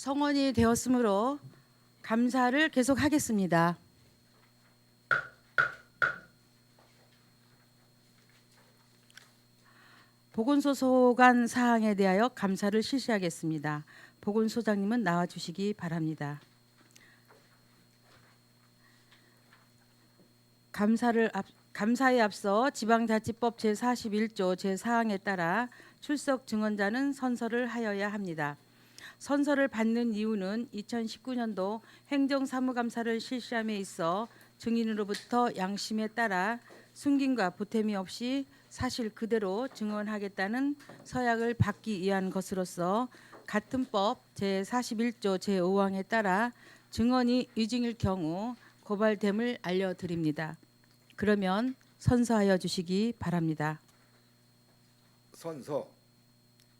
성원이 되었으므로 감사를 계속하겠습니다. 보건소 소관 사항에 대하여 감사를 실시하겠습니다. 보건소장님은 나와주시기 바랍니다. 감사에 앞서 지방자치법 제41조 제4항에 따라 출석 증언자는 선서를 하여야 합니다. 선서를 받는 이유는 2019년도 행정사무감사를 실시함에 있어 증인으로부터 양심에 따라 숨김과 보탬이 없이 사실 그대로 증언하겠다는 서약을 받기 위한 것으로서 같은 법 제41조 제5항에 따라 증언이 위증일 경우 고발됨을 알려드립니다. 그러면 선서하여 주시기 바랍니다. 선서.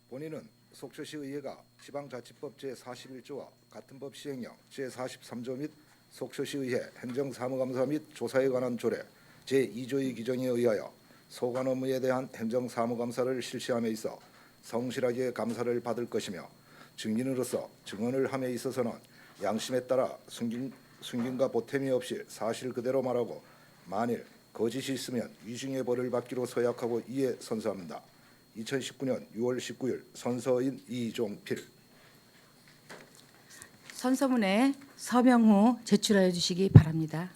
본인은 속초시의회가 지방자치법 제41조와 같은 법 시행령 제43조 및 속초시의회 행정사무감사 및 조사에 관한 조례 제2조의 규정에 의하여 소관 업무에 대한 행정사무감사를 실시함에 있어 성실하게 감사를 받을 것이며 증인으로서 증언을 함에 있어서는 양심에 따라 숨김과 보탬이 없이 사실 그대로 말하고 만일 거짓이 있으면 위증의 벌을 받기로 서약하고 이에 선서합니다. 2019년 6월 19일 선서인 이종필. 선서문에 서명 후 제출하여 주시기 바랍니다.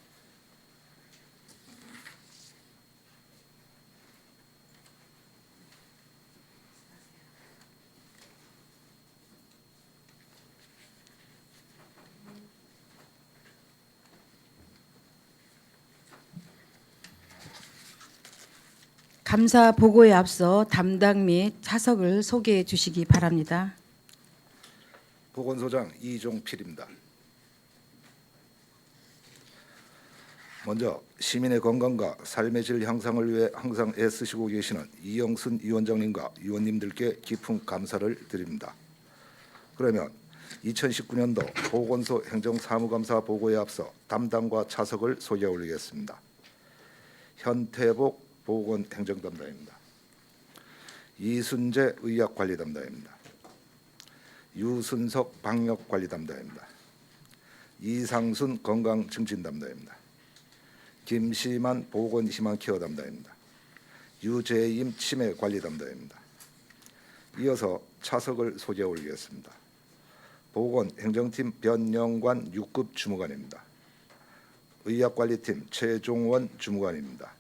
감사 보고에 앞서 담당 및 차석을 소개해 주시기 바랍니다. 보건소장 이종필입니다. 먼저 시민의 건강과 삶의 질 향상을 위해 항상 애쓰시고 계시는 이영순 위원장님과 위원님들께 깊은 감사를 드립니다. 그러면 2019년도 보건소 행정사무감사 보고에 앞서 담당과 차석을 소개해 올리겠습니다. 현태복 보건행정담당입니다. 이순재 의학관리담당입니다. 유순석 방역관리담당입니다. 이상순 건강증진담당입니다. 김시만 보건희망케어 담당입니다. 유재임 치매관리담당입니다. 이어서 차석을 소개해 올리겠습니다. 보건행정팀 변영관 6급 주무관입니다. 의학관리팀 최종원 주무관입니다.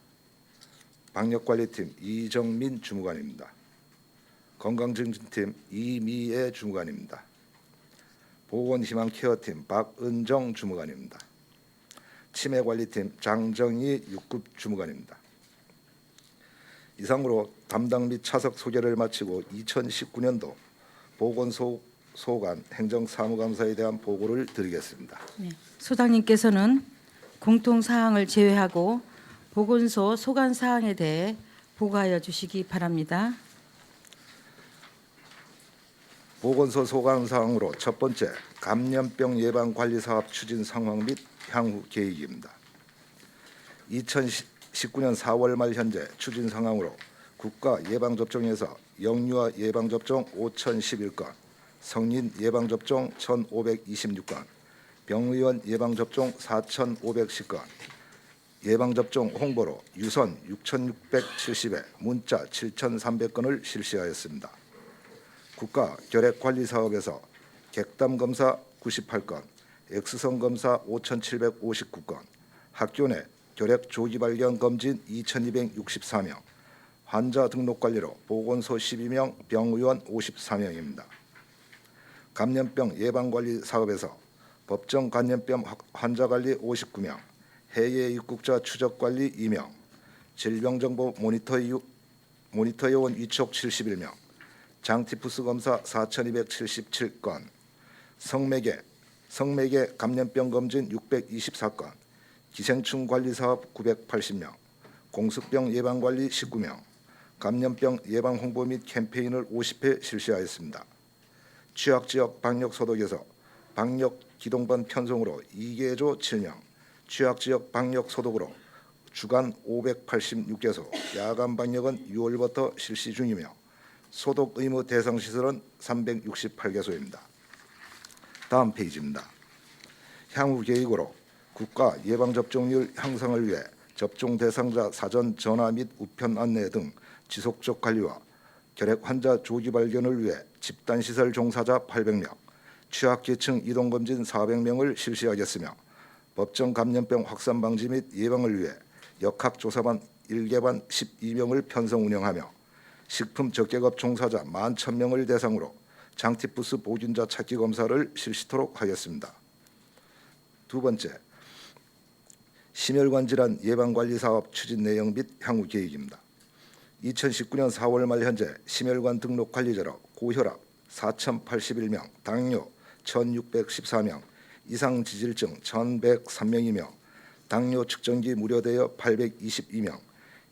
방역관리팀 이정민 주무관입니다. 건강증진팀 이미애 주무관입니다. 보건희망케어팀 박은정 주무관입니다. 치매관리팀 장정희 6급 주무관입니다. 이상으로 담당 및 차석 소개를 마치고 2019년도 보건소관 행정사무감사에 대한 보고를 드리겠습니다. 네, 소장님께서는 공통사항을 제외하고 보건소 소관 사항에 대해 보고하여 주시기 바랍니다. 보건소 소관 사항으로 첫 번째, 감염병 예방 관리 사업 추진 상황 및 향후 계획입니다. 2019년 4월 말 현재 추진 상황으로 국가 예방접종에서 영유아 예방접종 5,011건, 성인 예방접종 1,526건, 병의원 예방접종 4,510건, 예방접종 홍보로 유선 6,670회, 문자 7,300건을 실시하였습니다. 국가 결핵관리사업에서 객담검사 98건, 엑스선검사 5,759건, 학교 내 결핵 조기발견 검진 2,264명, 환자 등록관리로 보건소 12명, 병의원 54명입니다. 감염병 예방관리 사업에서 법정 감염병 환자관리 59명, 해외 입국자 추적관리 2명, 질병정보 모니터요원 위촉 71명, 장티푸스 검사 4,277건, 성매개 감염병 검진 624건, 기생충 관리 사업 980명, 공습병 예방 관리 19명, 감염병 예방 홍보 및 캠페인을 50회 실시하였습니다. 취약지역 방역 소독에서 방역 기동반 편성으로 2개조 7명, 취약지역 방역 소독으로 주간 586개소, 야간 방역은 6월부터 실시 중이며 소독 의무 대상 시설은 368개소입니다. 다음 페이지입니다. 향후 계획으로 국가 예방접종률 향상을 위해 접종 대상자 사전 전화 및 우편 안내 등 지속적 관리와 결핵 환자 조기 발견을 위해 집단시설 종사자 800명, 취약계층 이동검진 400명을 실시하겠으며 법정 감염병 확산 방지 및 예방을 위해 역학조사반 1개반 12명을 편성 운영하며 식품 적개업 종사자 11,000명을 대상으로 장티푸스 보균자 찾기 검사를 실시토록 하겠습니다. 두 번째, 심혈관 질환 예방관리 사업 추진 내용 및 향후 계획입니다. 2019년 4월 말 현재 심혈관 등록 관리자로 고혈압 4,081명, 당뇨 1,614명, 이상 지질증 1,103명이며 당뇨 측정기 무료되어 822명,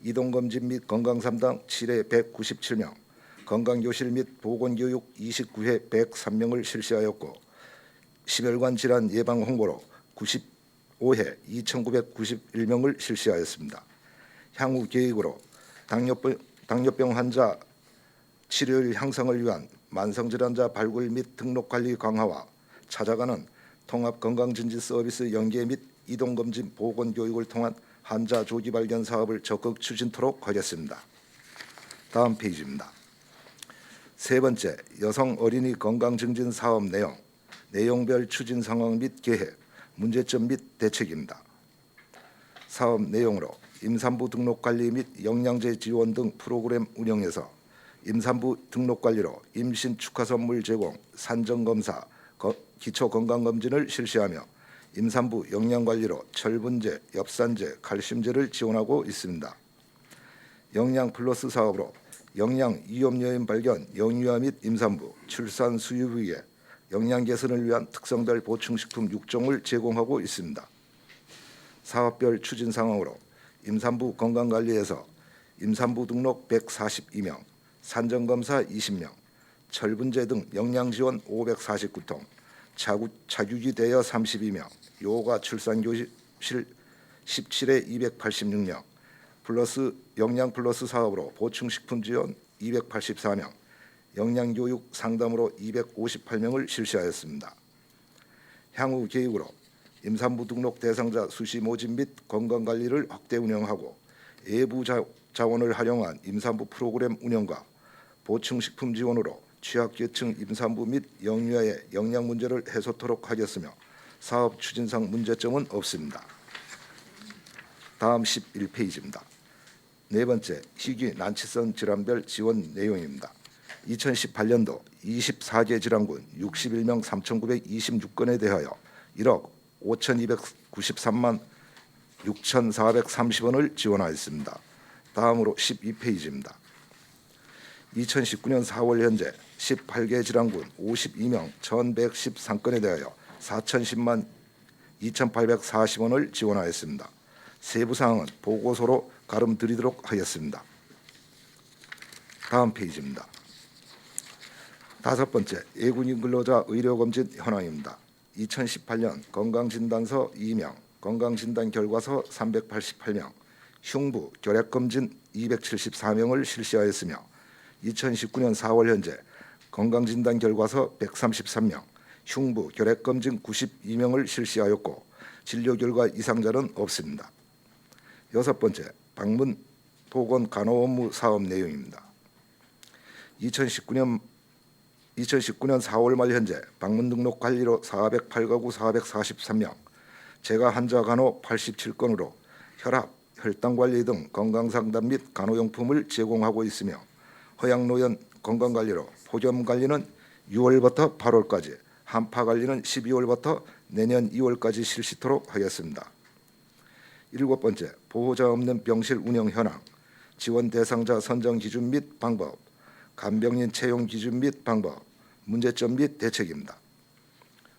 이동검진 및 건강상담 7회 197명, 건강교실 및 보건교육 29회 103명을 실시하였고 심혈관 질환 예방 홍보로 95회 2,991명을 실시하였습니다. 향후 계획으로 당뇨병 환자 치료율 향상을 위한 만성질환자 발굴 및 등록 관리 강화와 찾아가는 통합건강증진 서비스 연계 및 이동검진 보건교육을 통한 환자 조기 발견 사업을 적극 추진토록 하겠습니다. 다음 페이지입니다. 세 번째, 여성 어린이 건강증진 사업 내용별 추진 상황 및 계획, 문제점 및 대책입니다. 사업 내용으로 임산부 등록 관리 및 영양제 지원 등 프로그램 운영에서 임산부 등록 관리로 임신 축하 선물 제공, 산정 검사, 기초 건강 검진을 실시하며 임산부 영양 관리로 철분제, 엽산제, 칼슘제를 지원하고 있습니다. 영양 플러스 사업으로 영양 위험요인 발견, 영유아 및 임산부, 출산 수유 후에 영양 개선을 위한 특성별 보충식품 6종을 제공하고 있습니다. 사업별 추진 상황으로 임산부 건강관리에서 임산부 등록 142명, 산정검사 20명, 철분제 등 영양지원 549통, 자규기 대여 32명, 요가 출산교실 17회 286명, 플러스 영양 플러스 사업으로 보충식품 지원 284명, 영양교육 상담으로 258명을 실시하였습니다. 향후 계획으로 임산부 등록 대상자 수시 모집 및 건강관리를 확대 운영하고 외부 자원을 활용한 임산부 프로그램 운영과 보충식품 지원으로 취약계층 임산부 및 영유아의 영양 문제를 해소토록 하겠으며 사업 추진상 문제점은 없습니다. 다음 11페이지입니다. 네 번째, 희귀 난치성 질환별 지원 내용입니다. 2018년도 24개 질환군 61명 3,926건에 대하여 1억 5,293만 6,430원을 지원하였습니다. 다음으로 12페이지입니다. 2019년 4월 현재 18개 질환군 52명 1,113건에 대하여 4,010만 2,840원을 지원하였습니다. 세부 사항은 보고서로 가름드리도록 하겠습니다. 다음 페이지입니다. 다섯 번째, 예군인 근로자 의료검진 현황입니다. 2018년 건강진단서 2명, 건강진단 결과서 388명, 흉부 결핵검진 274명을 실시하였으며 2019년 4월 현재 건강진단 결과서 133명, 흉부 결핵검진 92명을 실시하였고 진료 결과 이상자는 없습니다. 여섯 번째, 방문 보건 간호 업무 사업 내용입니다. 2019년 4월 말 현재 방문 등록 관리로 408가구 443명, 재가 환자 간호 87건으로 혈압, 혈당 관리 등 건강상담 및 간호용품을 제공하고 있으며 허약노인 건강관리로 폭염 관리는 6월부터 8월까지, 한파 관리는 12월부터 내년 2월까지 실시토록 하겠습니다. 일곱 번째, 보호자 없는 병실 운영 현황, 지원 대상자 선정 기준 및 방법, 간병인 채용 기준 및 방법, 문제점 및 대책입니다.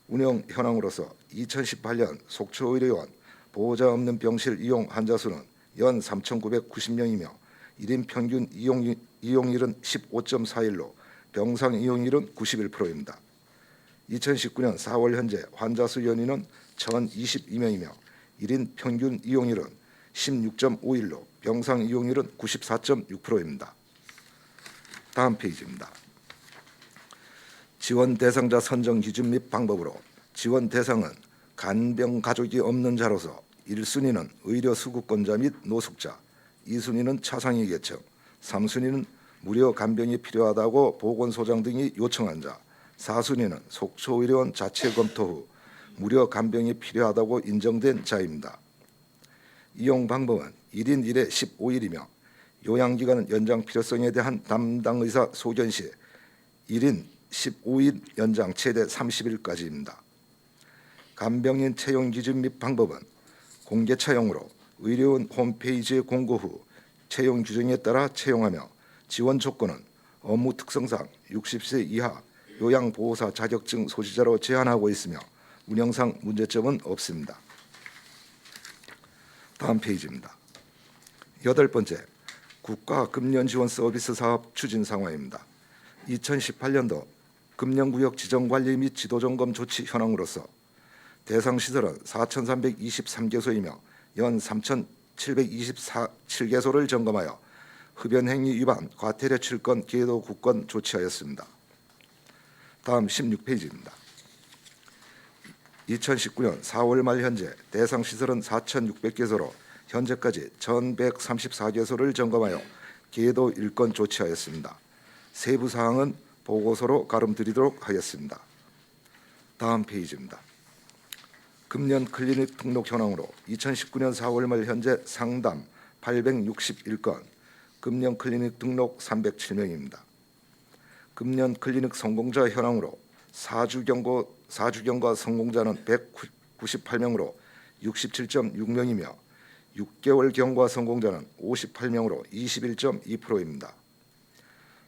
운영 현황으로서 2018년 속초의료원 보호자 없는 병실 이용 환자 수는 연 3,990명이며 1인 평균 이용률은 15.41로 병상 이용률은 91%입니다. 2019년 4월 현재 환자 수 연인은 1,022명이며 1인 평균 이용률은 16.51로 병상 이용률은 94.6%입니다. 다음 페이지입니다. 지원 대상자 선정 기준 및 방법으로 지원 대상은 간병 가족이 없는 자로서 1순위는 의료 수급권자 및 노숙자, 2순위는 차상위 계층, 3순위는 무료 간병이 필요하다고 보건소장 등이 요청한 자, 4순위는 속초의료원 자체 검토 후 무료 간병이 필요하다고 인정된 자입니다. 이용 방법은 1인 1회 15일이며 요양기간은 연장 필요성에 대한 담당 의사 소견 시 1인 15일 연장 최대 30일까지입니다. 간병인 채용 기준 및 방법은 공개 차용으로 의료원 홈페이지에 공고 후 채용 규정에 따라 채용하며 지원 조건은 업무 특성상 60세 이하 요양보호사 자격증 소지자로 제한하고 있으며 운영상 문제점은 없습니다. 다음 페이지입니다. 8번째, 국가 금년 지원 서비스 사업 추진 상황입니다. 2018년도 금년구역 지정관리 및 지도점검 조치 현황으로서 대상 시설은 4,323개소이며 연 3,727개소를 점검하여 흡연행위 위반, 과태료 출건, 계도 국권 조치하였습니다. 다음 16페이지입니다. 2019년 4월 말 현재 대상 시설은 4,600개소로 현재까지 1,134개소를 점검하여 계도 일건 조치하였습니다. 세부 사항은 보고서로 가름드리도록 하겠습니다. 다음 페이지입니다. 금년 클리닉 등록 현황으로 2019년 4월 말 현재 상담 861건, 금년 클리닉 등록 307명입니다. 금년 클리닉 성공자 현황으로 사주경과 성공자는 198명으로 67.6명이며 6개월 경과 성공자는 58명으로 21.2%입니다.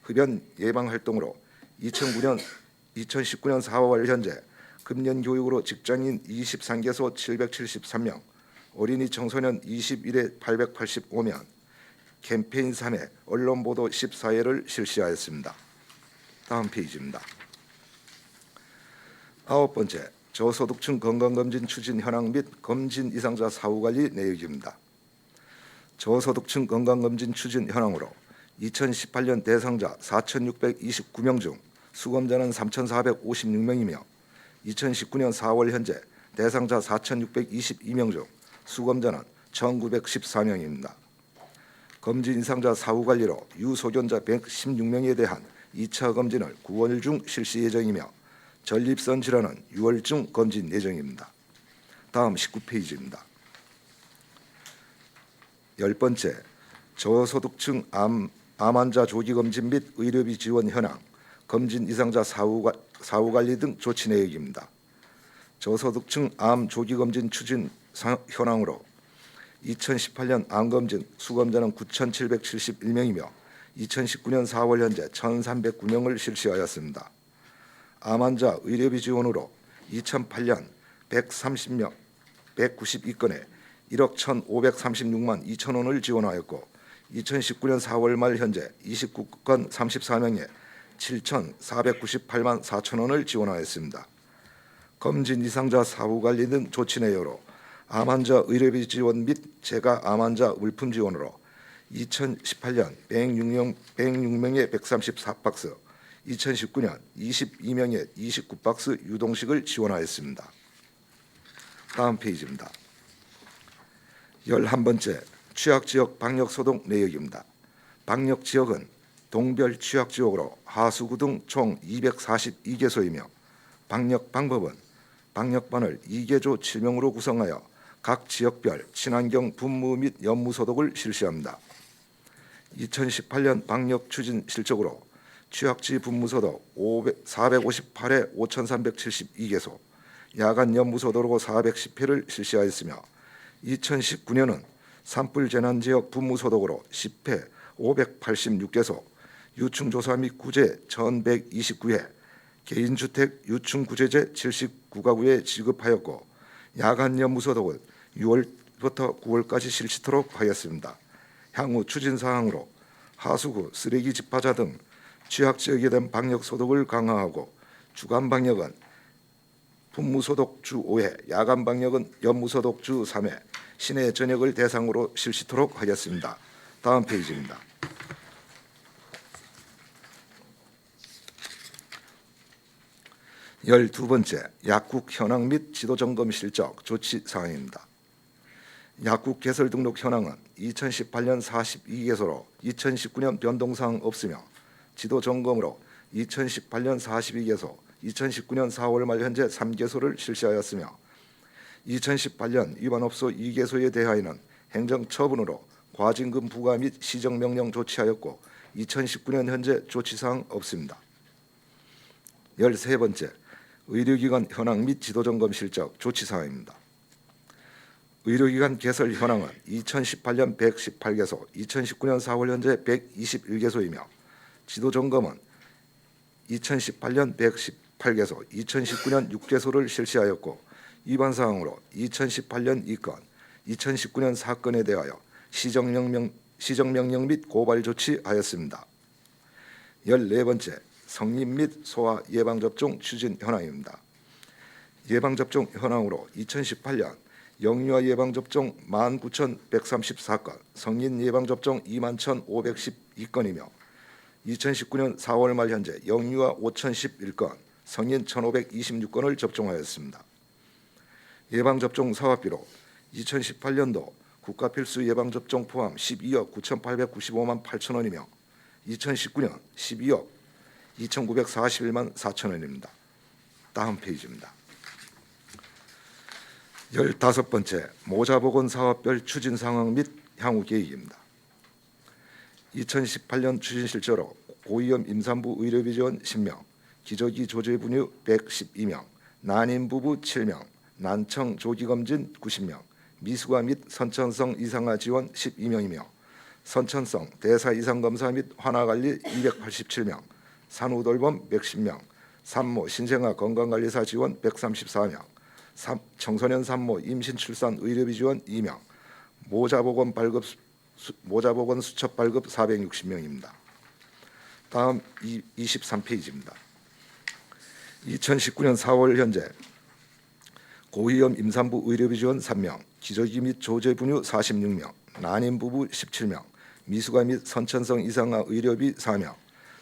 흡연 예방 활동으로 2019년 4월 현재 금년 교육으로 직장인 23개소 773명, 어린이 청소년 21회 885명, 캠페인 3회, 언론 보도 14회를 실시하였습니다. 다음 페이지입니다. 9번째, 저소득층 건강검진 추진 현황 및 검진 이상자 사후관리 내역입니다. 저소득층 건강검진 추진 현황으로 2018년 대상자 4,629명 중 수검자는 3,456명이며 2019년 4월 현재 대상자 4,622명 중 수검자는 1,914명입니다. 검진 이상자 사후관리로 유소견자 116명에 대한 2차 검진을 9월 중 실시 예정이며 전립선 질환은 6월 중 검진 예정입니다. 다음 19페이지입니다. 10번째, 저소득층 암 환자 조기 검진 및 의료비 지원 현황, 검진 이상자 사후관리 등 조치 내역입니다. 저소득층 암 조기 검진 추진 현황으로 2018년 암검진 수검자는 9,771명이며 2019년 4월 현재 1,309명을 실시하였습니다. 암 환자 의료비 지원으로 2008년 130명 192건에 1억 1,536만 2천 원을 지원하였고 2019년 4월 말 현재 29건 34명에 7,498만 4천 원을 지원하였습니다. 검진 이상자 사후관리 등 조치 내역으로 암 환자 의료비 지원 및 재가 암 환자 물품 지원으로 2018년 106명에 134박스, 2019년 22명에 29박스 유동식을 지원하였습니다. 다음 페이지입니다. 11번째, 취약지역 방역소독 내역입니다. 방역지역은 동별 취약지역으로 하수구 등 총 242개소이며 방역 방법은 방역반을 2개조 7명으로 구성하여 각 지역별 친환경 분무 및 연무소독을 실시합니다. 2018년 방역 추진 실적으로 취약지 분무소독 458회 5,372개소, 야간 연무소독으로 410회를 실시하였으며 2019년은 산불 재난지역 분무소독으로 10회 586개소, 유충조사 및 구제 1,129회, 개인주택 유충구제제 79가구에 지급하였고 야간 연무소독은 6월부터 9월까지 실시토록 하였습니다. 향후 추진사항으로 하수구, 쓰레기 집하자 등 취약지역에 대한 방역소독을 강화하고 주간방역은 분무소독 주 5회, 야간방역은 연무소독 주 3회, 시내 전역을 대상으로 실시토록 하겠습니다. 다음 페이지입니다. 12번째, 약국 현황 및 지도 점검 실적 조치 사항입니다. 약국 개설 등록 현황은 2018년 42개소로 2019년 변동사항 없으며 지도 점검으로 2018년 42개소, 2019년 4월 말 현재 3개소를 실시하였으며 2018년 위반업소 2개소에 대하여는 행정처분으로 과징금 부과 및 시정명령 조치하였고 2019년 현재 조치사항 없습니다. 13번째, 의료기관 현황 및 지도점검 실적 조치사항입니다. 의료기관 개설 현황은 2018년 118개소, 2019년 4월 현재 121개소이며 지도점검은 2018년 118개소, 2019년 6개소를 실시하였고 위반사항으로 2018년 2건, 2019년 4건에 대하여 시정명령 및 고발 조치하였습니다. 14번째, 성인 및 소아 예방접종 추진 현황입니다. 예방접종 현황으로 2018년 영유아 예방접종 19,134건, 성인 예방접종 21,512건이며 2019년 4월 말 현재 영유아 5,011건, 성인 1,526건을 접종하였습니다. 예방접종 사업비로 2018년도 국가필수 예방접종 포함 12억 9,895만 8천 원이며 2019년 12억 2,941만 4천 원입니다. 다음 페이지입니다. 15번째, 모자보건 사업별 추진 상황 및 향후 계획입니다. 2018년 추진실적으로 고위험 임산부 의료비 지원 10명, 기저귀 조제 분유 112명, 난임 부부 7명, 난청 조기검진 90명, 미숙아 및 선천성 이상아 지원 12명이며 선천성 대사 이상 검사 및 환아관리 287명, 산후돌봄 110명, 산모 신생아 건강관리사 지원 134명, 청소년 산모 임신 출산 의료비 지원 2명, 모자보건 수첩 발급 460명입니다. 다음 23페이지입니다. 2019년 4월 현재 고위험 임산부 의료비 지원 3명, 기저귀 및 조제 분유 46명, 난임 부부 17명, 미숙아 및 선천성 이상아 의료비 4명,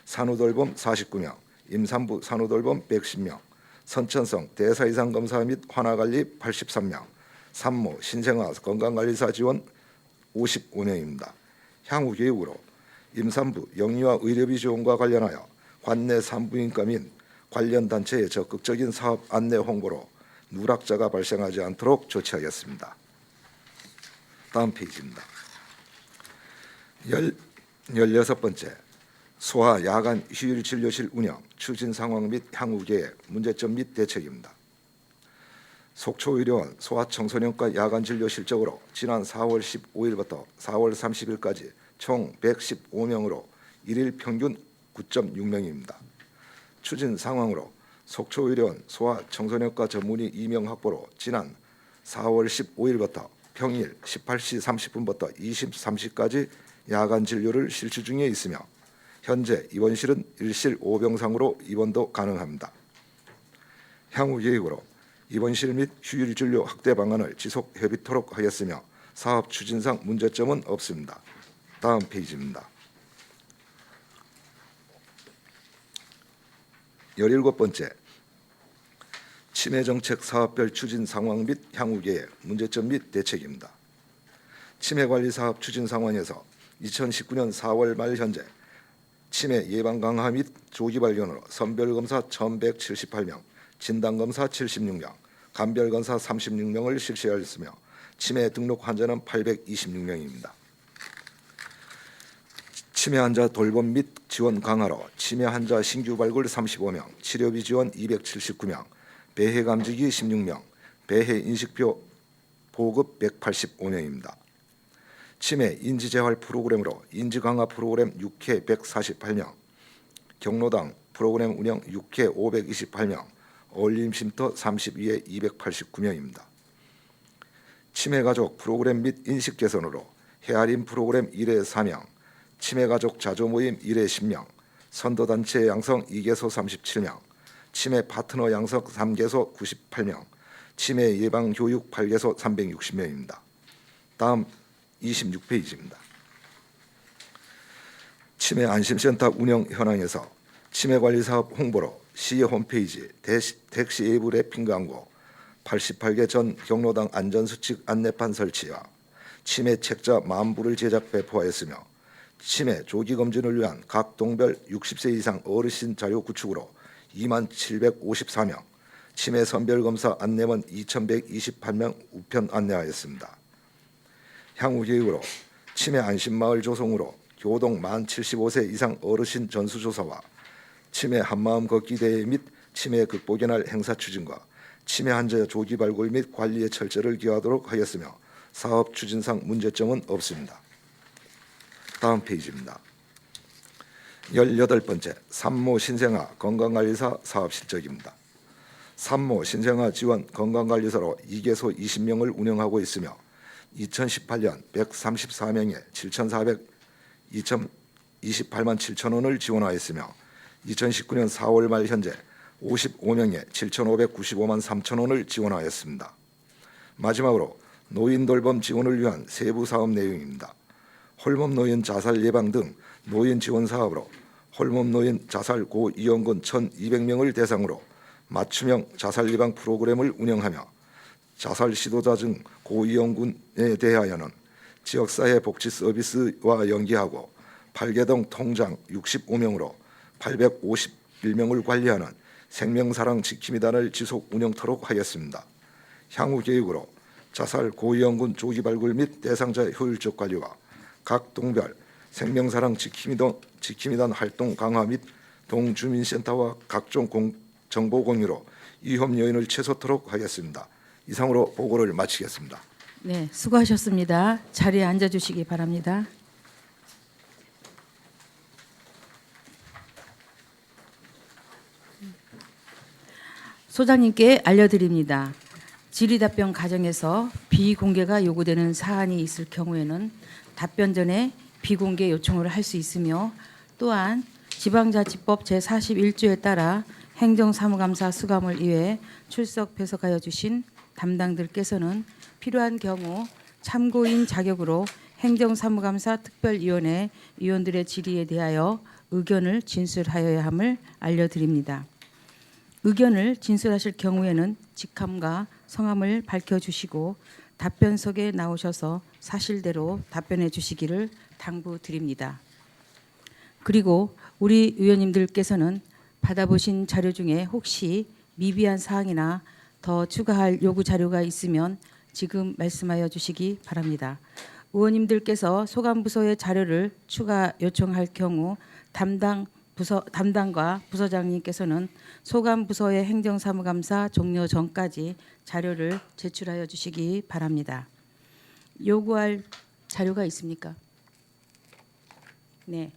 산후돌봄 49명, 임산부 산후돌봄 110명, 선천성 대사 이상 검사 및 환아관리 83명, 산모 신생아 건강관리사 지원 55명입니다. 향후 계획으로 임산부 영유아 의료비 지원과 관련하여 관내 산부인과 및 관련 단체의 적극적인 사업 안내 홍보로 누락자가 발생하지 않도록 조치하겠습니다. 다음 페이지입니다. 16번째, 소아 야간 휴일 진료실 운영 추진 상황 및 향후 계획, 문제점 및 대책입니다. 속초의료원 소아청소년과 야간 진료 실적으로 지난 4월 15일부터 4월 30일까지 총 115명으로 일일 평균 9.6명입니다. 추진 상황으로 속초의료원 소아청소년과 전문의 2명 확보로 지난 4월 15일부터 평일 18시 30분부터 23시까지 야간 진료를 실시 중에 있으며 현재 입원실은 일실 5병상으로 입원도 가능합니다. 향후 계획으로 입원실 및 휴일 진료 확대 방안을 지속 협의토록 하였으며 사업 추진상 문제점은 없습니다. 다음 페이지입니다. 17번째, 치매정책 사업별 추진 상황 및 향후 계획, 문제점 및 대책입니다. 치매관리사업 추진 상황에서 2019년 4월 말 현재 치매 예방 강화 및 조기 발견으로 선별검사 1,178명, 진단검사 76명, 감별검사 36명을 실시하였으며 치매 등록 환자는 826명입니다. 치매 환자 돌봄 및 지원 강화로 치매 환자 신규 발굴 35명, 치료비 지원 279명, 배해 감지기 16명, 배해 인식표 보급 185명입니다. 치매 인지재활 프로그램으로 인지강화 프로그램 6회 148명, 경로당 프로그램 운영 6회 528명, 어울림쉼터 32회 289명입니다. 치매가족 프로그램 및 인식 개선으로 헤아림 프로그램 1회 4명, 치매가족 자조모임 1회 10명, 선도단체 양성 2개소 37명, 치매 파트너 양성 3개소 98명, 치매 예방교육 8개소 360명입니다. 다음 26페이지입니다. 치매 안심센터 운영 현황에서 치매관리사업 홍보로 시 홈페이지 택시 외부 랩핑 광고 88개 전 경로당 안전수칙 안내판 설치와 치매 책자 10,000부를 제작 배포하였으며 치매 조기 검진을 위한 각 동별 60세 이상 어르신 자료 구축으로 2754명, 치매 선별 검사 안내원 2128명 우편 안내하였습니다. 향후 계획으로 치매 안심마을 조성으로 교동 만 75세 이상 어르신 전수조사와 치매 한마음 걷기 대회 및 치매 극복의 날 행사 추진과 치매 환자 조기 발굴 및 관리의 철저를 기하도록 하였으며 사업 추진상 문제점은 없습니다. 다음 페이지입니다. 18번째 산모 신생아 건강관리사 사업 실적입니다. 산모 신생아 지원 건강관리사로 2개소 20명을 운영하고 있으며 2018년 134명에 228만 7천 원을 지원하였으며 2019년 4월 말 현재 55명에 7,595만 3천 원을 지원하였습니다. 마지막으로 노인 돌봄 지원을 위한 세부 사업 내용입니다. 홀몸 노인 자살 예방 등 노인 지원 사업으로 홀몸 노인 자살 고위험군 1,200명을 대상으로 맞춤형 자살 예방 프로그램을 운영하며 자살 시도자 중 고위험군에 대하여는 지역사회 복지 서비스와 연계하고 8개동 통장 65명으로 851명을 관리하는 생명사랑 지킴이단을 지속 운영토록 하였습니다. 향후 계획으로 자살 고위험군 조기 발굴 및 대상자 효율적 관리와 각 동별 생명사랑 지킴이단 활동 강화 및 동주민센터와 각종 정보 공유로 위험 요인을 최소토록 하겠습니다. 이상으로 보고를 마치겠습니다. 네, 수고하셨습니다. 자리에 앉아주시기 바랍니다. 소장님께 알려드립니다. 질의답변 과정에서 비공개가 요구되는 사안이 있을 경우에는 답변 전에 비공개 요청을 할 수 있으며 또한 지방자치법 제41조에 따라 행정사무감사 수감을 위해 출석 배석하여 주신 담당들께서는 필요한 경우 참고인 자격으로 행정사무감사 특별위원회 위원들의 질의에 대하여 의견을 진술하여야 함을 알려드립니다. 의견을 진술하실 경우에는 직함과 성함을 밝혀주시고 답변석에 나오셔서 사실대로 답변해 주시기를 당부드립니다. 그리고 우리 의원님들께서는 받아보신 자료 중에 혹시 미비한 사항이나 더 추가할 요구 자료가 있으면 지금 말씀하여 주시기 바랍니다. 의원님들께서 소관부서의 자료를 추가 요청할 경우 담당과 부서장님께서는 소관부서의 행정사무감사 종료 전까지 자료를 제출하여 주시기 바랍니다. 요구할 자료가 있습니까? 네,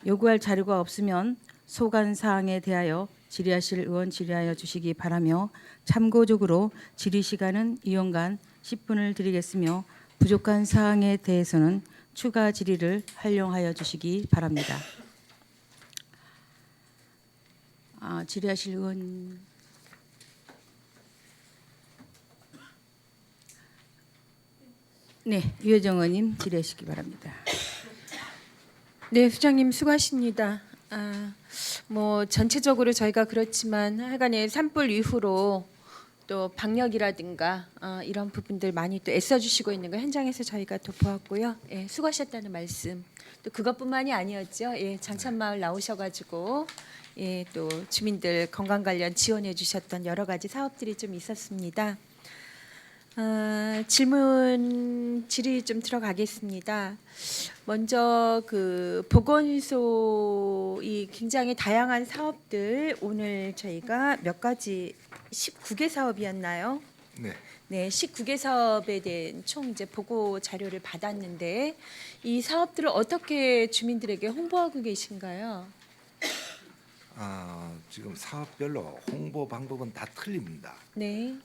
요구할 자료가 없으면 소관 사항에 대하여 질의하실 의원 질의하여 주시기 바라며 참고적으로 질의 시간은 의원간 10분을 드리겠으며 부족한 사항에 대해서는 추가 질의를 활용하여 주시기 바랍니다. 질의하실 의원 네, 유혜정 의원님 질의하시기 바랍니다. 네, 수장님 수고하십니다. 뭐 전체적으로 저희가 그렇지만 하여간에 산불 이후로 또 방역이라든가 이런 부분들 많이 또 애써주시고 있는 거 현장에서 저희가 또 보았고요. 예, 수고하셨다는 말씀. 또 그것뿐만이 아니었죠. 예, 장천마을 나오셔가지고 예, 또 주민들 건강 관련 지원해 주셨던 여러 가지 사업들이 좀 있었습니다. 질의 좀 들어가겠습니다. 먼저 그 보건소 이 굉장히 다양한 사업들 오늘 저희가 몇 가지 19개 사업이었나요? 네. 네, 19개 사업에 대한 총 이제 보고 자료를 받았는데 이 사업들을 어떻게 주민들에게 홍보하고 계신가요? 지금 사업별로 홍보 방법은 다 틀립니다. 네.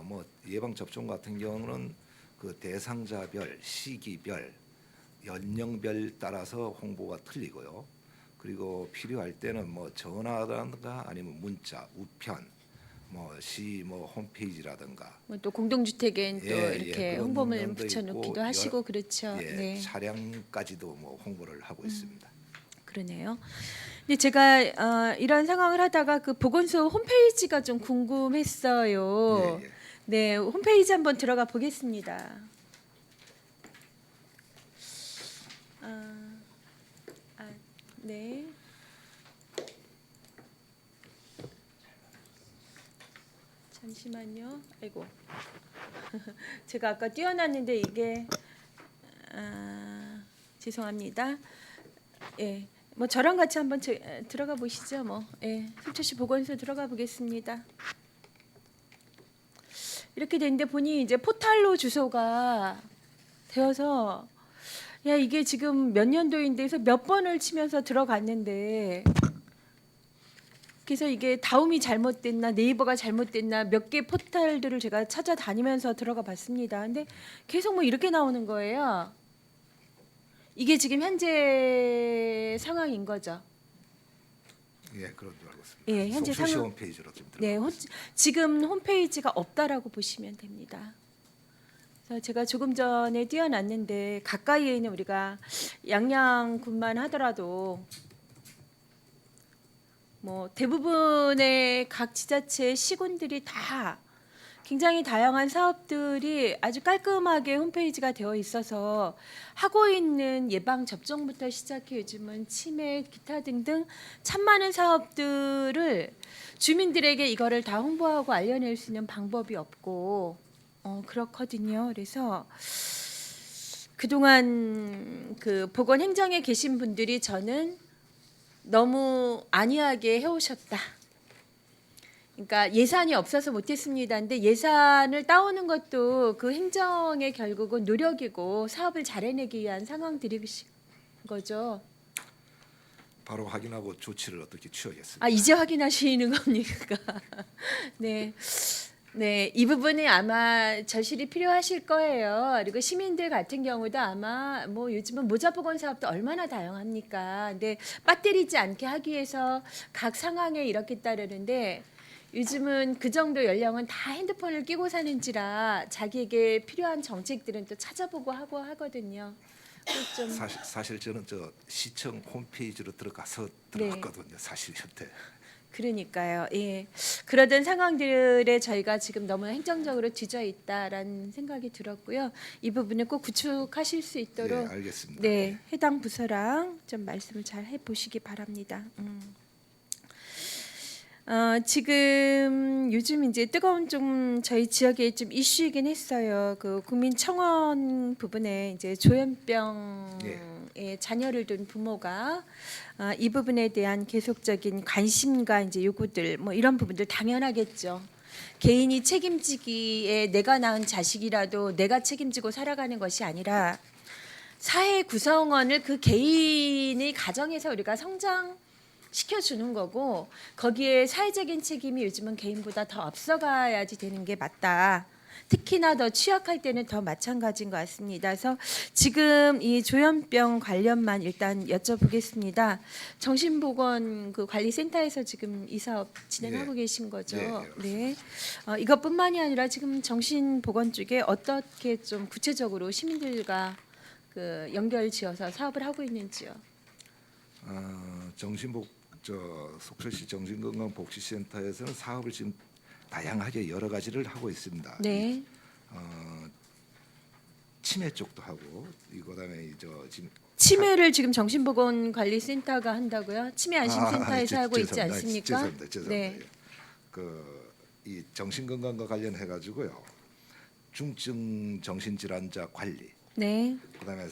뭐 예방 접종 같은 경우는 그 대상자별, 시기별, 연령별 따라서 홍보가 틀리고요. 그리고 필요할 때는 뭐 전화라든가 아니면 문자, 우편, 뭐 시 홈페이지라든가 또 공동주택엔 또 예, 이렇게 그런 홍보물 면도 붙여놓기도 있고 하시고 그렇죠. 예, 네, 차량까지도 뭐 홍보를 하고 있습니다. 그러네요. 근데 제가 이런 상황을 하다가 그 보건소 홈페이지가 좀 궁금했어요. 예, 예. 네, 홈페이지 한번 들어가 보겠습니다. 네. 잠시만요. 아이고. 제가 아까 띄워놨는데 이게 죄송합니다. 예. 뭐 저랑 같이 한번 들어가 보시죠. 뭐. 예. 속초시 보건소 들어가 보겠습니다. 이렇게 됐는데 보니 이제 포탈로 주소가 되어서 야 이게 지금 몇 년도인데 해서 몇 번을 치면서 들어갔는데 그래서 이게 다움이 잘못됐나 네이버가 잘못됐나 몇 개 포털들을 제가 찾아다니면서 들어가 봤습니다. 근데 계속 뭐 이렇게 나오는 거예요. 이게 지금 현재 상황인 거죠. 예, 그런 줄 알고 있습니다. 예, 현재 속초시 상황- 홈페이지로 지금 네, 들어가고 있습니다. 지금 홈페이지가 없다라고 보시면 됩니다. 그래서 제가 조금 전에 띄워놨는데 가까이에 있는 우리가 양양군만 하더라도 뭐 대부분의 각 지자체 시군들이 다 굉장히 다양한 사업들이 아주 깔끔하게 홈페이지가 되어 있어서 하고 있는 예방 접종부터 시작해 요즘은 치매, 기타 등등 참 많은 사업들을 주민들에게 이거를 다 홍보하고 알려낼 수 있는 방법이 없고 그렇거든요. 그래서 그동안 그 보건행정에 계신 분들이 저는 너무 안이하게 해오셨다. 그러니까 예산이 없어서 못했습니다. 근데 예산을 따오는 것도 그 행정의 결국은 노력이고 사업을 잘 해내기 위한 상황들인 거죠. 바로 확인하고 조치를 어떻게 취하겠습니다. 아 이제 확인하시는 겁니까? 네. 네, 이 부분이 아마 절실히 필요하실 거예요. 그리고 시민들 같은 경우도 아마 뭐 요즘은 모자 보건 사업도 얼마나 다양합니까? 근데 빠뜨리지 않게 하기 위해서 각 상황에 이렇게 따르는데 요즘은 그 정도 연령은 다 핸드폰을 끼고 사는지라 자기에게 필요한 정책들은 또 찾아보고 하고 하거든요. 좀 사실 저는 저 시청 홈페이지로 들어가서 네. 들어갔거든요. 사실 현재. 그러니까요. 예. 그러던 상황들에 저희가 지금 너무 행정적으로 뒤져 있다라는 생각이 들었고요. 이 부분을 꼭 구축하실 수 예, 있도록 알겠습니다. 네, 해당 부서랑 좀 말씀을 잘 해보시기 바랍니다. 지금 요즘 이제 뜨거운 좀 저희 지역에 좀 이슈이긴 했어요. 그 국민청원 부분에 이제 조현병에 자녀를 둔 부모가 이 부분에 대한 계속적인 관심과 이제 요구들 뭐 이런 부분들 당연하겠죠. 개인이 책임지기에 내가 낳은 자식이라도 내가 책임지고 살아가는 것이 아니라 사회 구성원을 그 개인의 가정에서 우리가 시켜주는 거고 거기에 사회적인 책임이 요즘은 개인보다 더 앞서가야지 되는 게 맞다. 특히나 더 취약할 때는 더 마찬가지인 것 같습니다. 그래서 지금 이 조현병 관련만 일단 여쭤보겠습니다. 정신보건 그 관리센터에서 지금 이 사업 진행하고 계신 거죠? 예, 네. 이것뿐만이 아니라 지금 정신보건 쪽에 어떻게 좀 구체적으로 시민들과 그 연결지어서 사업을 하고 있는지요? 속초시 정신건강복지센터에서는 사업을 지금 다양하게 여러 가지를 하고 있습니다. 네. 치매 쪽도 하고 그다음에 지금 치매를 지금 정신보건관리센터가 한다고요? 치매 안심센터에서 하고 있지 죄송합니다. 않습니까? 죄송합니다. 네. 이 정신건강과 관련해 가지고요. 중증 정신질환자 관리, 네. 그다음에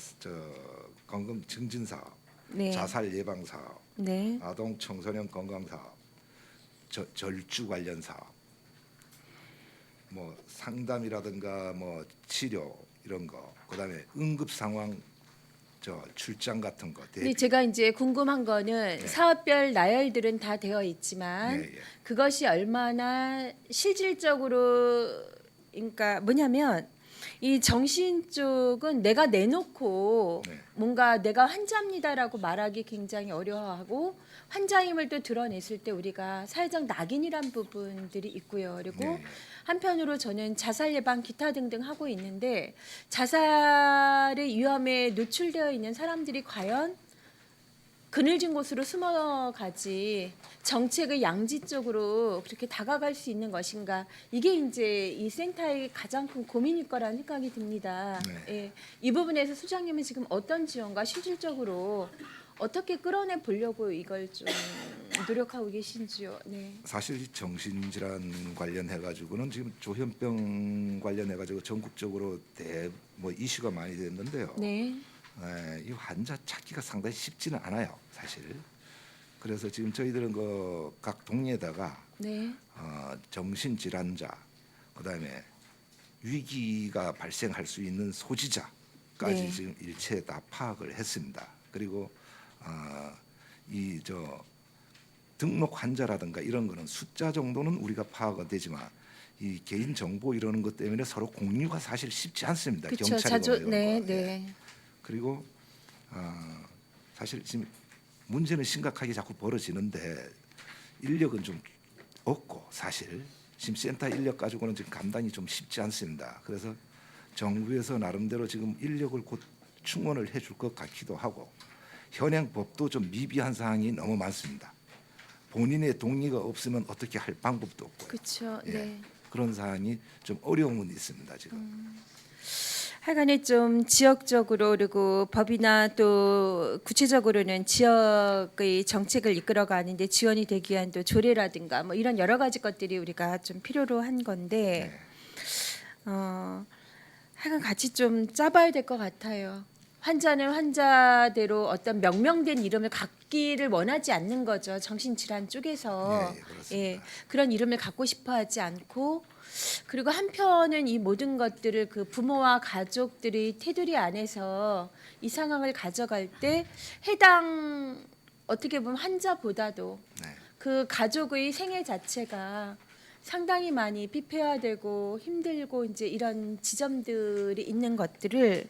건강 증진 사업, 네. 자살 예방 사업, 네. 아동 청소년 건강 사업, 절주 관련 사업, 뭐 상담이라든가 뭐 치료 이런 거, 그다음에 응급 상황 출장 같은 거 근데 대비. 제가 이제 궁금한 거는 네. 사업별 나열들은 다 되어 있지만 예, 예. 그것이 얼마나 실질적으로 그러니까 뭐냐면 이 정신 쪽은 내가 내놓고 네. 뭔가 내가 환자입니다라고 말하기 굉장히 어려워하고 환자임을 또 드러냈을 때 우리가 사회적 낙인이란 부분들이 있고요. 그리고 네. 한편으로 저는 자살 예방 기타 등등 하고 있는데 자살의 위험에 노출되어 있는 사람들이 과연 그늘진 곳으로 숨어가지 정책의 양지 쪽으로 그렇게 다가갈 수 있는 것인가? 이게 이제 이 센터의 가장 큰 고민일 거라는 생각이 듭니다. 네. 예, 이 부분에서 수장님은 지금 어떤 지원과 실질적으로 어떻게 끌어내 보려고 이걸 좀 노력하고 계신지요? 네. 사실 이 정신질환 관련해 가지고는 지금 조현병 관련해 가지고 전국적으로 뭐 이슈가 많이 됐는데요. 네. 이 환자 찾기가 상당히 쉽지는 않아요, 사실. 그래서 지금 저희들은 그 각 동네에다가 네. 정신질환자, 그다음에 위기가 발생할 수 있는 소지자까지 네. 지금 일체 다 파악을 했습니다. 그리고 이 등록 환자라든가 이런 거는 숫자 정도는 우리가 파악은 되지만 이 개인 정보 이러는 것 때문에 서로 공유가 사실 쉽지 않습니다. 그렇죠. 경찰이나 자주 이런 네, 거. 네. 그리고 사실 지금 문제는 심각하게 자꾸 벌어지는데 인력은 좀 없고 사실 지금 센터 인력 가지고는 지금 감당이 좀 쉽지 않습니다. 그래서 정부에서 나름대로 지금 인력을 곧 충원을 해줄 것 같기도 하고 현행 법도 좀 미비한 사항이 너무 많습니다. 본인의 동의가 없으면 어떻게 할 방법도 없고 그렇죠. 예, 네. 그런 사항이 좀 어려움은 있습니다 지금. 하여간에 좀 지역적으로 그리고 법이나 또 구체적으로는 지역의 정책을 이끌어가는데 지원이 되기 위한 또 조례라든가 뭐 이런 여러 가지 것들이 우리가 좀 필요로 한 건데 하여간 같이 좀 짜봐야 될 것 같아요. 환자는 환자대로 어떤 명명된 이름을 갖기를 원하지 않는 거죠. 정신질환 쪽에서 예, 그렇습니다. 그런 이름을 갖고 싶어하지 않고 그리고 한편은 이 모든 것들을 그 부모와 가족들이 테두리 안에서 이 상황을 가져갈 때 해당 어떻게 보면 환자보다도 네. 그 가족의 생애 자체가 상당히 많이 피폐화되고 힘들고 이제 이런 지점들이 있는 것들을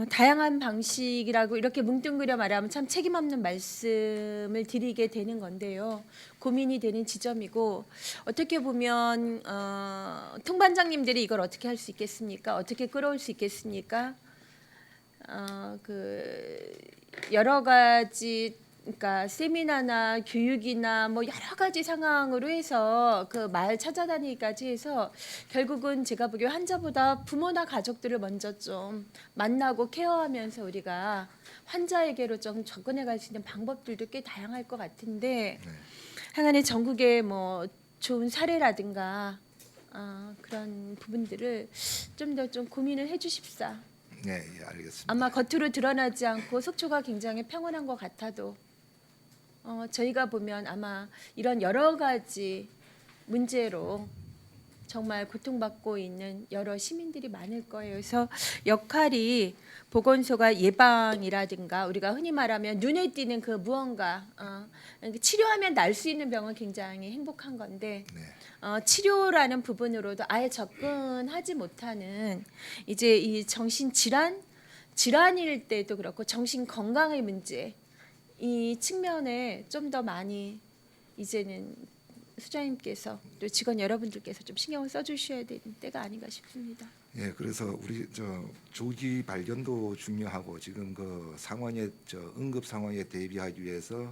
다양한 방식이라고 이렇게 뭉뚱그려 말하면 참 책임 없는 말씀을 드리게 되는 건데요. 고민이 되는 지점이고 어떻게 보면 통반장님들이 이걸 어떻게 할 수 있겠습니까? 어떻게 끌어올 수 있겠습니까? 그 여러 가지 그러니까 세미나나 교육이나 뭐 여러 가지 상황으로 해서 그 마을 찾아다니기까지 해서 결국은 제가 보기에 환자보다 부모나 가족들을 먼저 좀 만나고 케어하면서 우리가 환자에게로 좀 접근해 갈 수 있는 방법들도 꽤 다양할 것 같은데 하여간에 전국에 뭐 좋은 사례라든가 그런 부분들을 좀 더 좀 고민을 해주십사. 네, 예, 알겠습니다. 아마 겉으로 드러나지 않고 속초가 굉장히 평온한 것 같아도 저희가 보면 아마 이런 여러 가지 문제로 정말 고통받고 있는 여러 시민들이 많을 거예요. 그래서 역할이 보건소가 예방이라든가 우리가 흔히 말하면 눈에 띄는 그 무언가 치료하면 날 수 있는 병은 굉장히 행복한 건데 네. 치료라는 부분으로도 아예 접근하지 못하는 이제 이 정신 질환일 때도 그렇고 정신 건강의 문제 이 측면에 좀 더 많이 이제는 수장님께서 또 직원 여러분들께서 좀 신경을 써주셔야 되는 때가 아닌가 싶습니다. 예, 그래서 우리 조기 발견도 중요하고 지금 그 상황에 응급 상황에 대비하기 위해서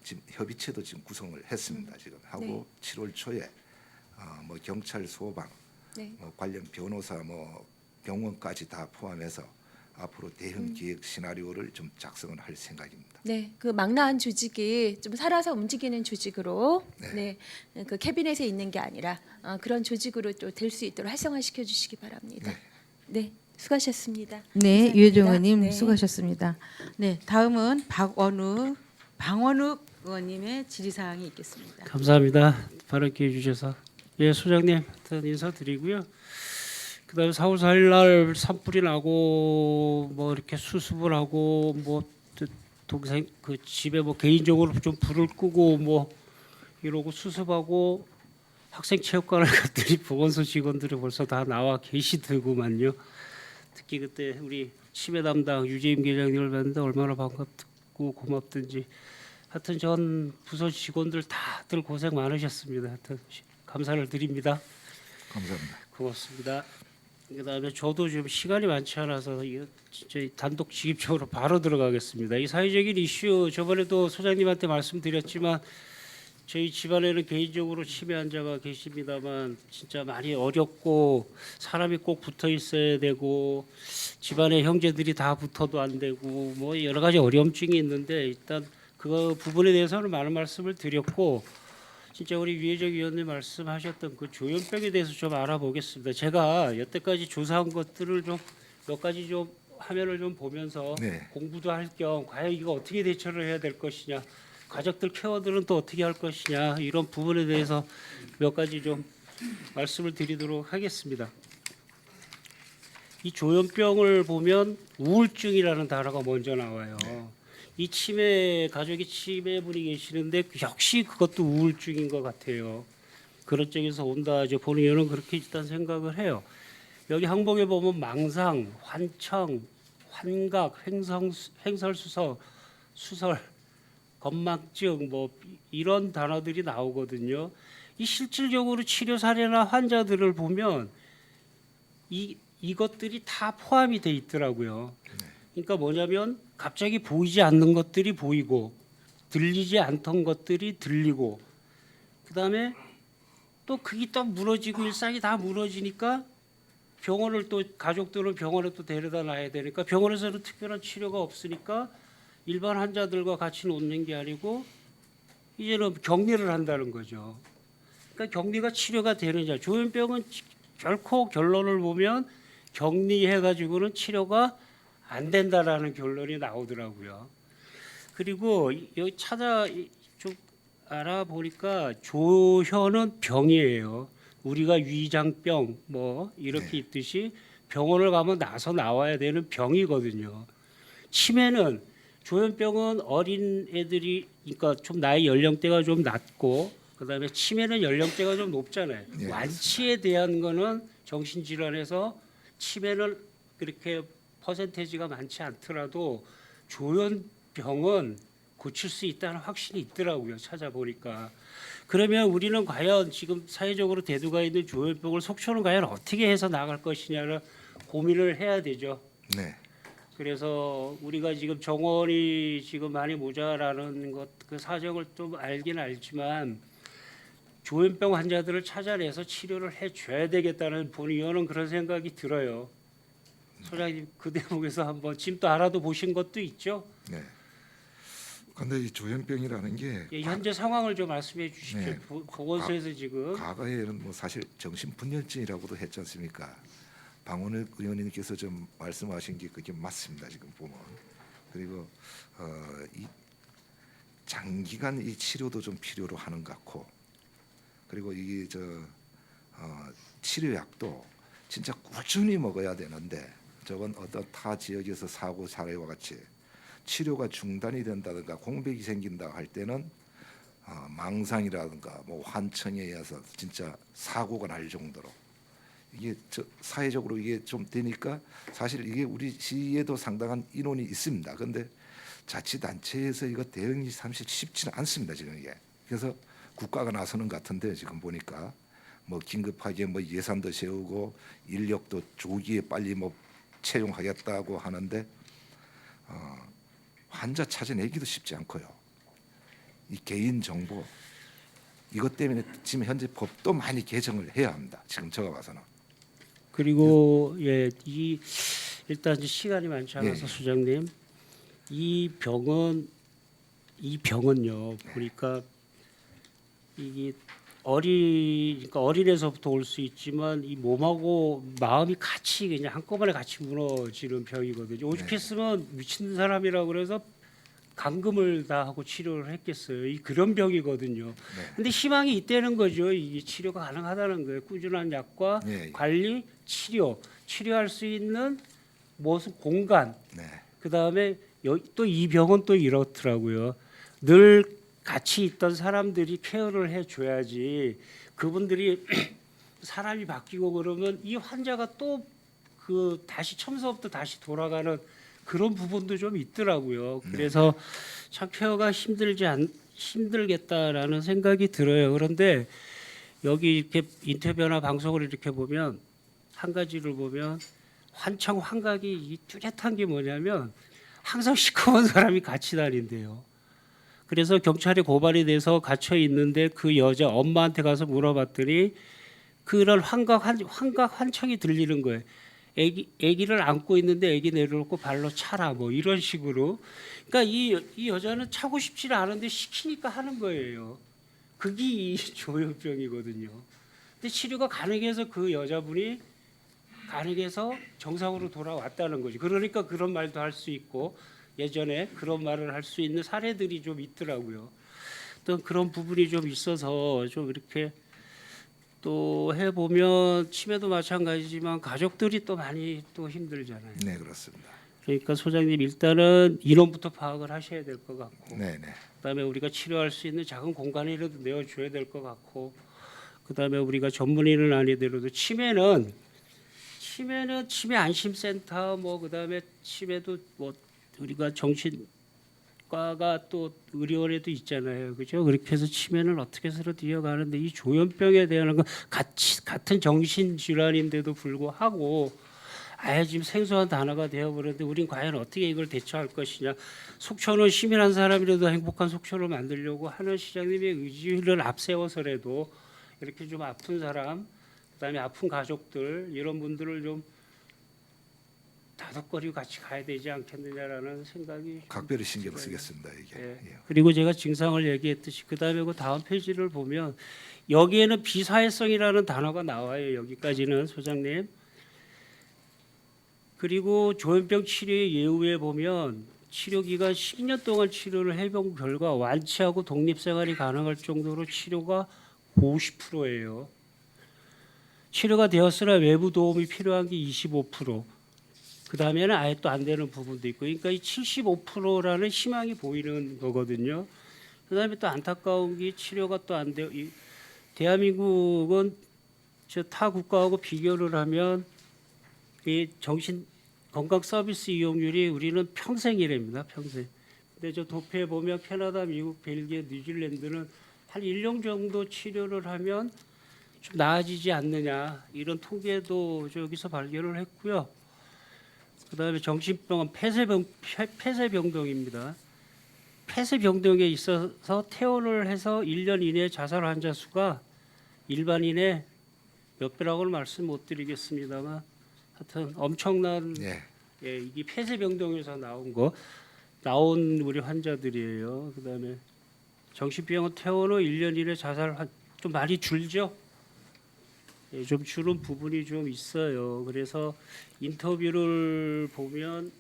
지금 협의체도 지금 구성을 했습니다. 지금 하고 네. 7월 초에 뭐 경찰, 소방, 네. 뭐 관련 변호사, 뭐 병원까지 다 포함해서 앞으로 대응 기획 시나리오를 좀 작성을 할 생각입니다. 네, 그 망라한 조직이 좀 살아서 움직이는 조직으로, 네, 그 캐비넷에 있는 게 아니라 그런 조직으로 또 될 수 있도록 활성화시켜 주시기 바랍니다. 네, 수고하셨습니다. 네, 감사합니다. 유혜정 의원님 네. 수고하셨습니다. 네, 다음은 방원욱 의원님의 질의사항이 있겠습니다. 감사합니다. 발언 기회 주셔서. 예, 소장님 인사드리고요. 그다음에 4월 4일 날 산불이 나고 뭐 이렇게 수습을 하고 뭐 동생 그 집에 뭐 개인적으로 좀 불을 끄고 뭐 이러고 수습하고 학생 체육관을 갔더니 보건소 직원들이 벌써 다 나와 계시더구만요. 특히 그때 우리 치매 담당 유재임 계장님을 뵀는데 얼마나 반갑고 고맙든지. 하여튼 전 부서 직원들 다들 고생 많으셨습니다. 하여튼 감사를 드립니다. 감사합니다. 고맙습니다. 그다음에 저도 좀 시간이 많지 않아서 이거 진짜 단독 직입적으로 바로 들어가겠습니다. 이 사회적인 이슈 저번에도 소장님한테 말씀드렸지만 저희 집안에는 개인적으로 치매 환자가 계십니다만 진짜 많이 어렵고 사람이 꼭 붙어 있어야 되고 집안에 형제들이 다 붙어도 안 되고 뭐 여러 가지 어려움증이 있는데 일단 그 부분에 대해서는 많은 말씀을 드렸고 진짜 우리 유해적 위원님 말씀하셨던 그 조현병에 대해서 좀 알아보겠습니다. 제가 여태까지 조사한 것들을 좀 몇 가지 좀 화면을 좀 보면서 네. 공부도 할 겸 과연 이거 어떻게 대처를 해야 될 것이냐, 가족들 케어들은 또 어떻게 할 것이냐 이런 부분에 대해서 몇 가지 좀 말씀을 드리도록 하겠습니다. 이 조현병을 보면 우울증이라는 단어가 먼저 나와요. 이 치매 가족이 치매분이 계시는데 역시 그것도 우울증인 것 같아요. 그런 쪽에서 온다. 이제 보는 이유는 그렇게 일단 생각을 해요. 여기 항목에 보면 망상, 환청, 환각, 횡설수설, 건망증 뭐 이런 단어들이 나오거든요. 이 실질적으로 치료 사례나 환자들을 보면 이것들이 다 포함이 돼 있더라고요. 그러니까 뭐냐면 갑자기 보이지 않는 것들이 보이고 들리지 않던 것들이 들리고 그다음에 또 그게 또 무너지고 일상이 다 무너지니까 병원을 또 가족들은 병원에 또 데려다 놔야 되니까 병원에서는 특별한 치료가 없으니까 일반 환자들과 같이 놓는 게 아니고 이제는 격리를 한다는 거죠. 그러니까 격리가 치료가 되느냐. 조현병은 결코 결론을 보면 격리해 가지고는 치료가 안 된다라는 결론이 나오더라고요. 그리고 여기 좀 알아보니까 조현은 병이에요. 우리가 위장병 뭐 이렇게 네. 있듯이 병원을 가면 나와야 되는 병이거든요. 치매는 조현병은 어린 애들이 그러니까 좀 나이 연령대가 좀 낮고 그다음에 치매는 연령대가 좀 높잖아요. 네, 완치에 대한 거는 정신질환에서 치매는 그렇게 퍼센테이지가 많지 않더라도 조현병은 고칠 수 있다는 확신이 있더라고요. 찾아보니까. 그러면 우리는 과연 지금 사회적으로 대두가 있는 조현병을 속초는 과연 어떻게 해서 나갈 것이냐를 고민을 해야 되죠. 네. 그래서 우리가 지금 정원이 지금 많이 모자라는 것 그 사정을 좀 알긴 알지만 조현병 환자들을 찾아내서 치료를 해줘야 되겠다는 본의원은 그런 생각이 들어요. 소장님 그 대목에서 한번 지금 또 알아도 보신 것도 있죠. 네. 근데 이 조현병이라는 게 예, 현재 상황을 좀 말씀해 주십시오. 네. 보건소에서 지금 과거에는 뭐 사실 정신분열증이라고도 했지 않습니까? 방원을 의원님께서 좀 말씀하신 게 그게 맞습니다. 지금 보면 그리고 이 장기간 이 치료도 좀 필요로 하는 것 같고 그리고 이게 치료약도 진짜 꾸준히 먹어야 되는데 저건 어떤 타 지역에서 사고 사례와 같이 치료가 중단이 된다든가 공백이 생긴다 할 때는 망상이라든가 뭐 환청에 의해서 진짜 사고가 날 정도로 이게 사회적으로 이게 좀 되니까 사실 이게 우리 시에도 상당한 인원이 있습니다. 그런데 자치단체에서 이거 대응이 사실 쉽지는 않습니다. 지금 이게 그래서 국가가 나서는 것 같은데 지금 보니까 뭐 긴급하게 뭐 예산도 세우고 인력도 조기에 빨리 뭐 채용하겠다고 하는데 환자 찾아내기도 쉽지 않고요. 이 개인 정보 이것 때문에 지금 현재 법도 많이 개정을 해야 합니다. 지금 제가 봐서는. 그리고 예, 일단 이제 시간이 많지 않아서 예. 수장님 이 병은요 보니까 이게 그러니까 어린에서부터 올 수 있지만 이 몸하고 마음이 같이 그냥 한꺼번에 같이 무너지는 병이거든요. 오죽했으면 미친 사람이라고 그래서 감금을 다 하고 치료를 했겠어요. 이 그런 병이거든요. 네. 근데 희망이 있다는 거죠. 이게 치료가 가능하다는 거예요. 꾸준한 약과 예, 예. 관리, 치료할 수 있는 모습 공간. 네. 그다음에 또 이 병은 또 이렇더라고요. 늘 같이 있던 사람들이 케어를 해줘야지 그분들이 사람이 바뀌고 그러면 이 환자가 또 그 다시 처음서부터 다시 돌아가는 그런 부분도 좀 있더라고요. 그래서 참 케어가 힘들겠다라는 생각이 들어요. 그런데 여기 이렇게 인터뷰나 방송을 이렇게 보면 한 가지를 보면 환청 환각이 이 뚜렷한 게 뭐냐면 항상 시커먼 사람이 같이 다닌대요. 그래서 경찰에 고발이 돼서 갇혀 있는데 그 여자 엄마한테 가서 물어봤더니 그런 환각 환청이 들리는 거예요. 아기를 안고 있는데 아기 내려놓고 발로 차라 뭐 이런 식으로. 그러니까 이 여자는 차고 싶지 않은데 시키니까 하는 거예요. 그게 이 조현병이거든요. 근데 치료가 가능해서 그 여자분이 가능해서 정상으로 돌아왔다는 거지. 그러니까 그런 말도 할 수 있고 예전에 그런 말을 할 수 있는 사례들이 좀 있더라고요. 또 그런 부분이 좀 있어서 좀 이렇게 또 해보면 치매도 마찬가지지만 가족들이 또 많이 또 힘들잖아요. 네, 그렇습니다. 그러니까 소장님 일단은 인원부터 파악을 하셔야 될 것 같고 네, 네. 그다음에 우리가 치료할 수 있는 작은 공간이라도 내어줘야 될 것 같고 그다음에 우리가 전문의는 아니더라도 치매 안심센터 뭐 그다음에 치매도 뭐 우리가 정신과가 또 의료원에도 있잖아요, 그죠? 그렇게 해서 치매는 어떻게 해서라도 이어가는데 이 조현병에 대한 건 같은 정신 질환인데도 불구하고 아예 지금 생소한 단어가 되어버렸는데 우린 과연 어떻게 이걸 대처할 것이냐. 속초는 시민한 사람이라도 행복한 속초를 만들려고 하는 시장님의 의지를 앞세워서라도 이렇게 좀 아픈 사람, 그다음에 아픈 가족들 이런 분들을 좀 다독거리고 같이 가야 되지 않겠느냐라는 생각이 각별히 신경 쓰겠습니다. 이게. 예. 예. 그리고 제가 증상을 얘기했듯이 그다음에 그 다음 페이지를 보면 여기에는 비사회성이라는 단어가 나와요. 여기까지는 소장님. 그리고 조현병 치료의 예후에 보면 치료 기간 10년 동안 치료를 해본 결과 완치하고 독립생활이 가능할 정도로 치료가 50%예요. 치료가 되었으나 외부 도움이 필요한 게 25%. 그 다음에는 아예 또 안 되는 부분도 있고, 그러니까 이 75%라는 희망이 보이는 거거든요. 그 다음에 또 안타까운 게 치료가 또 안 돼요. 이 대한민국은 저 타 국가하고 비교를 하면 이 정신 건강 서비스 이용률이 우리는 평생이랍니다. 평생. 근데 저 도표에 보면 캐나다, 미국, 벨기에, 뉴질랜드는 한 1년 정도 치료를 하면 좀 나아지지 않느냐 이런 통계도 여기서 발견을 했고요. 그다음에 정신병은 폐쇄병동입니다. 폐쇄병동에 있어서 퇴원을 해서 1년 이내에 자살 환자 수가 일반인의 몇 배라고는 말씀 못 드리겠습니다만 하여튼 엄청난 예, 이게 폐쇄병동에서 나온 우리 환자들이에요. 그다음에 정신병원 퇴원 후 1년 이내 자살 좀 많이 줄죠. 예, 좀 줄은 부분이 좀 있어요. 그래서 인터뷰를 보면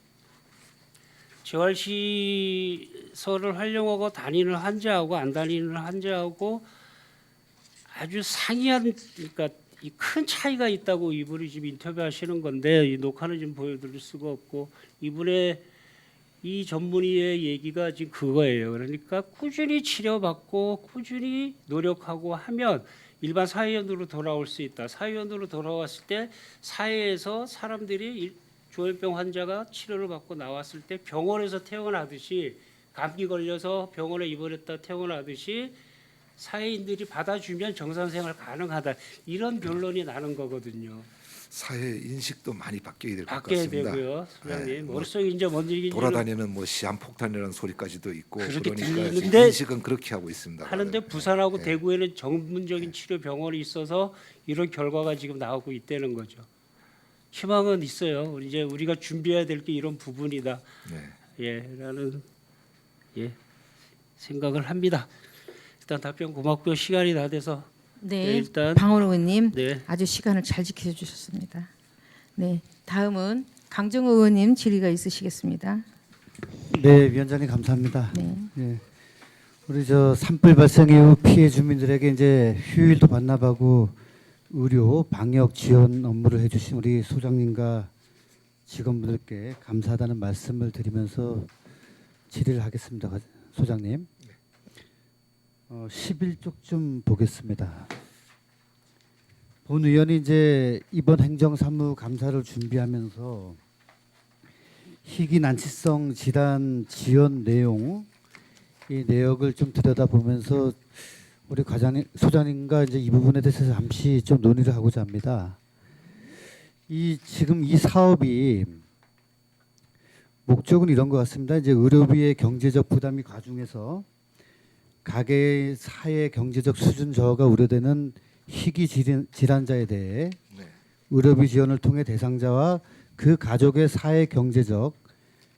재활시설을 활용하고 다니는 환자하고 안 다니는 환자하고 아주 상이한 그러니까 이 큰 차이가 있다고 이분이 지금 인터뷰하시는 건데 이 녹화는 좀 보여드릴 수가 없고 이분의 이 전문의의 얘기가 지금 그거예요. 그러니까 꾸준히 치료받고 꾸준히 노력하고 하면 일반 사회연으로 돌아올 수 있다. 사회연으로 돌아왔을 때 사회에서 사람들이 조현병 환자가 치료를 받고 나왔을 때 병원에서 퇴원하듯이 감기 걸려서 병원에 입원했다 퇴원하듯이 사회인들이 받아주면 정상생활 가능하다. 이런 결론이 나는 거거든요. 사회 인식도 많이 바뀌어야 될 것 바뀌어야 같습니다. 되고요. 소장님 네, 뭐 머릿속에 이제 뭔 얘기인지 돌아다니는 뭐 시한폭탄이라는 소리까지도 있고 그렇게 그러니까 들리는데 지금 인식은 그렇게 하고 있습니다. 하는데 다들. 부산하고 네. 대구에는 전문적인 치료 병원이 있어서 이런 결과가 지금 나오고 있다는 거죠. 희망은 있어요. 이제 우리가 준비해야 될 게 이런 부분이다. 네. 예라는 생각을 합니다. 일단 답변 고맙고요. 시간이 다 돼서 네, 일단 방원 의원님 네. 아주 시간을 잘 지켜주셨습니다. 네, 다음은 강정호 의원님 질의가 있으시겠습니다. 네, 위원장님 감사합니다. 네. 예. 우리 저 산불 발생 이후 피해 주민들에게 이제 휴일도 반납하고 의료 방역 지원 업무를 해주신 우리 소장님과 직원분들께 감사하다는 말씀을 드리면서 질의를 하겠습니다, 소장님. 11쪽 좀 보겠습니다. 본 의원이 이제 이번 행정사무 감사를 준비하면서 희귀 난치성 질환 지원 내용 이 내역을 좀 들여다보면서 우리 소장님과 이제 이 부분에 대해서 잠시 좀 논의를 하고자 합니다. 이 지금 이 사업이 목적은 이런 것 같습니다. 이제 의료비의 경제적 부담이 가중해서 가계의 사회 경제적 수준 저하가 우려되는 희귀 질환자에 대해 네. 의료비 지원을 통해 대상자와 그 가족의 사회 경제적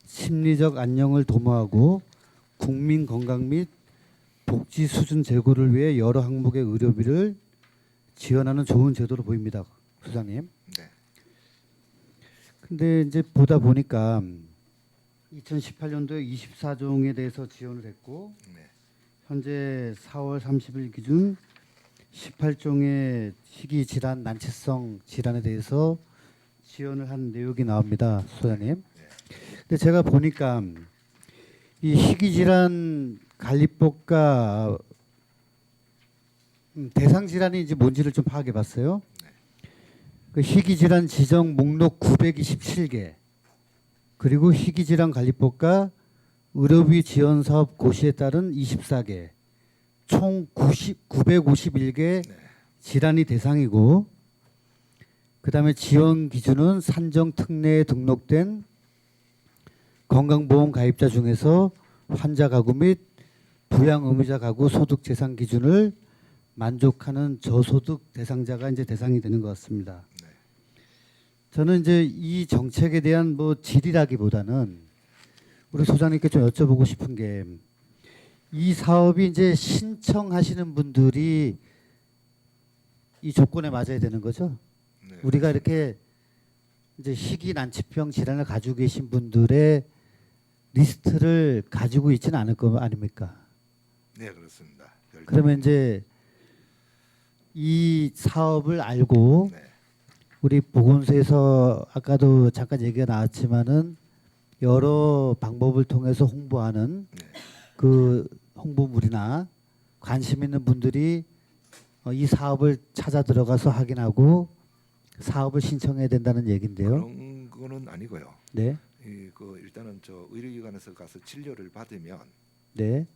심리적 안녕을 도모하고 국민 건강 및 복지 수준 제고를 위해 여러 항목의 의료비를 지원하는 좋은 제도로 보입니다, 소장님. 네. 근데 이제 보다 보니까 2018년도에 24종에 대해서 지원을 했고 네. 현재 4월 30일 기준 18종의 희귀 질환, 난치성 질환에 대해서 지원을 한 내용이 나옵니다, 소장님. 근데 제가 보니까 이 희귀 질환 관리법과 대상 질환이 이제 뭔지를 좀 파악해 봤어요. 그 희귀 질환 지정 목록 927개 그리고 희귀 질환 관리법과 의료비 지원 사업 고시에 따른 24개 총 951개 질환이 대상이고 그다음에 지원 기준은 산정 특례에 등록된 건강보험 가입자 중에서 환자 가구 및 부양 의무자 가구 소득 재산 기준을 만족하는 저소득 대상자가 이제 대상이 되는 것 같습니다. 네. 저는 이제 이 정책에 대한 뭐 질이라기보다는 우리 소장님께 좀 여쭤보고 싶은 게 이 사업이 이제 신청하시는 분들이 이 조건에 맞아야 되는 거죠. 네. 우리가 이렇게 이제 희귀 난치병 질환을 가지고 계신 분들의 리스트를 가지고 있지는 않을 거 아닙니까? 네, 그렇습니다. 별도. 그러면 이제 이 사업을 알고 네. 우리 보건소에서 아까도 잠깐 얘기가 나왔지만은 여러 방법을 통해서 홍보하는 네. 그 홍보물이나 관심 있는 분들이 이 사업을 찾아 들어가서 확인하고 사업을 신청해야 된다는 얘긴데요. 그런 거는 아니고요. 네, 그 일단은 저 의료기관에서 가서 진료를 받으면 네,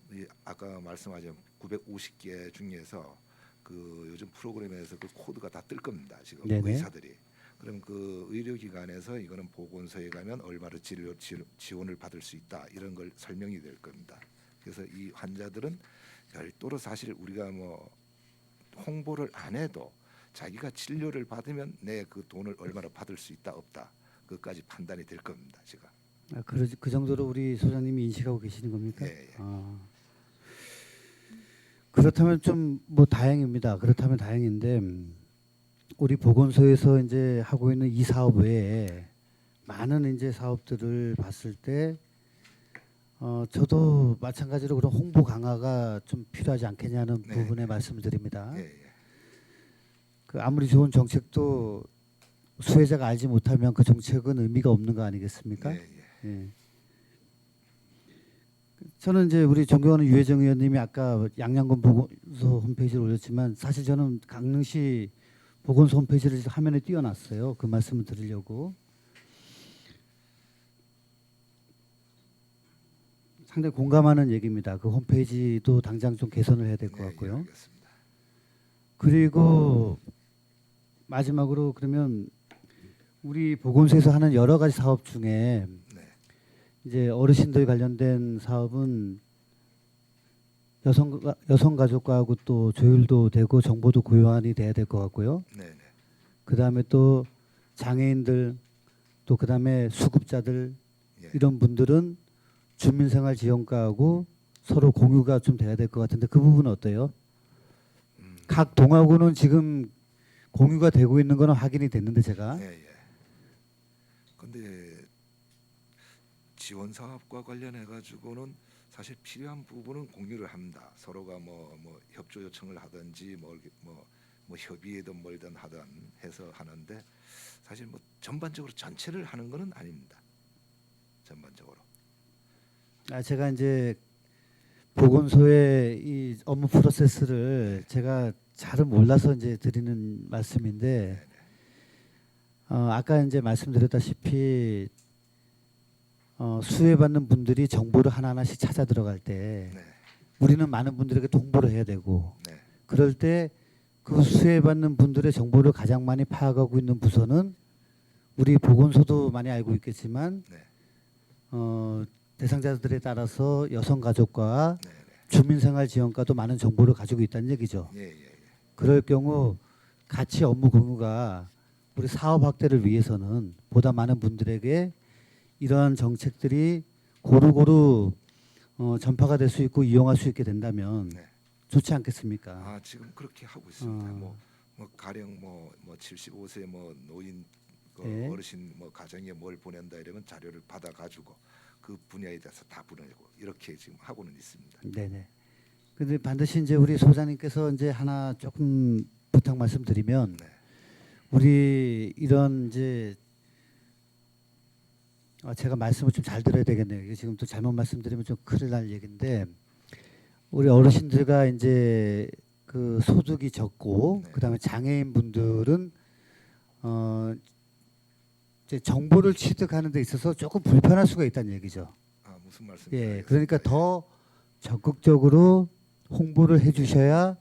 아까 말씀하신 950개 중에서 그 요즘 프로그램에서 그 코드가 다 뜰 겁니다. 지금 네네. 의사들이. 그럼 그 의료기관에서 이거는 보건소에 가면 얼마로 진료 지원을 받을 수 있다 이런 걸 설명이 될 겁니다. 그래서 이 환자들은 별도로 사실 우리가 뭐 홍보를 안 해도 자기가 진료를 받으면 내 그 돈을 얼마나 받을 수 있다 없다 그것까지 판단이 될 겁니다. 제가. 그 정도로 우리 소장님이 인식하고 계시는 겁니까? 예, 예. 그렇다면 좀 뭐 다행입니다. 그렇다면 다행인데 우리 보건소에서 이제 하고 있는 이 사업 외에 많은 이제 사업들을 봤을 때 저도 마찬가지로 그런 홍보 강화가 좀 필요하지 않겠냐는 네. 부분에 말씀을 드립니다. 예, 예. 그 아무리 좋은 정책도 수혜자가 알지 못하면 그 정책은 의미가 없는 거 아니겠습니까? 예, 예. 예. 저는 이제 우리 존경하는 유혜정 의원님이 아까 양양군 보건소 홈페이지를 올렸지만 사실 저는 강릉시 보건소 홈페이지를 화면에 띄워놨어요. 그 말씀을 드리려고. 상당히 공감하는 얘기입니다. 그 홈페이지도 당장 좀 개선을 해야 될 것 예, 같고요. 예, 알겠습니다. 그리고 마지막으로 그러면 우리 보건소에서 하는 여러 가지 사업 중에 네. 이제 어르신들 관련된 사업은 여성가족과하고 또 조율도 되고 정보도 고요한이 돼야 될 것 같고요. 네, 네. 그 다음에 또 장애인들 또 그 다음에 수급자들 예. 이런 분들은 주민생활지원과하고 서로 공유가 좀 돼야 될 것 같은데 그 부분은 어때요? 각 동하고는 지금 공유가 되고 있는 거는 확인이 됐는데 제가 예, 예. 근데 지원 사업과 관련해 가지고는 사실 필요한 부분은 공유를 합니다. 서로가 뭐 협조 요청을 하든지 뭐 협의든 뭘든 하든 해서 하는데 사실 뭐 전반적으로 전체를 하는 거는 아닙니다. 전반적으로. 제가 이제 보건소의 이 업무 프로세스를 제가 잘은 몰라서 이제 드리는 말씀인데 아까 이제 말씀드렸다시피 수혜받는 분들이 정보를 하나하나씩 찾아 들어갈 때 네, 우리는 많은 분들에게 홍보를 해야 되고 네, 그럴 때 그 수혜받는 분들의 정보를 가장 많이 파악하고 있는 부서는 우리 보건소도 많이 알고 있겠지만 네. 대상자들에 따라서 여성가족과 네, 네. 주민생활지원과도 많은 정보를 가지고 있다는 얘기죠. 예, 예, 예. 그럴 경우 같이 업무 공유가 우리 사업 확대를 위해서는 보다 많은 분들에게 이러한 정책들이 고루고루 전파가 될 수 있고 이용할 수 있게 된다면 네. 좋지 않겠습니까? 아, 지금 그렇게 하고 있습니다. 어. 뭐 가령 뭐 75세 뭐 노인 그 예. 어르신 뭐 가정에 뭘 보낸다 이러면 자료를 받아 가지고 그 분야에 대해서 다 보내고 이렇게 지금 하고는 있습니다. 네네. 근데 반드시 이제 우리 소장님께서 이제 하나 조금 부탁 말씀드리면 네. 우리 이런 이제 제가 말씀을 좀 잘 들어야 되겠네요. 이게 지금 또 잘못 말씀드리면 좀 큰일 날 얘기인데 우리 어르신들과 이제 그 소득이 적고 네. 그다음에 장애인 분들은 이제 정보를 취득하는 데 있어서 조금 불편할 수가 있다는 얘기죠. 아, 무슨 말씀인지 예, 알겠습니다. 그러니까 더 적극적으로 홍보를 해주셔야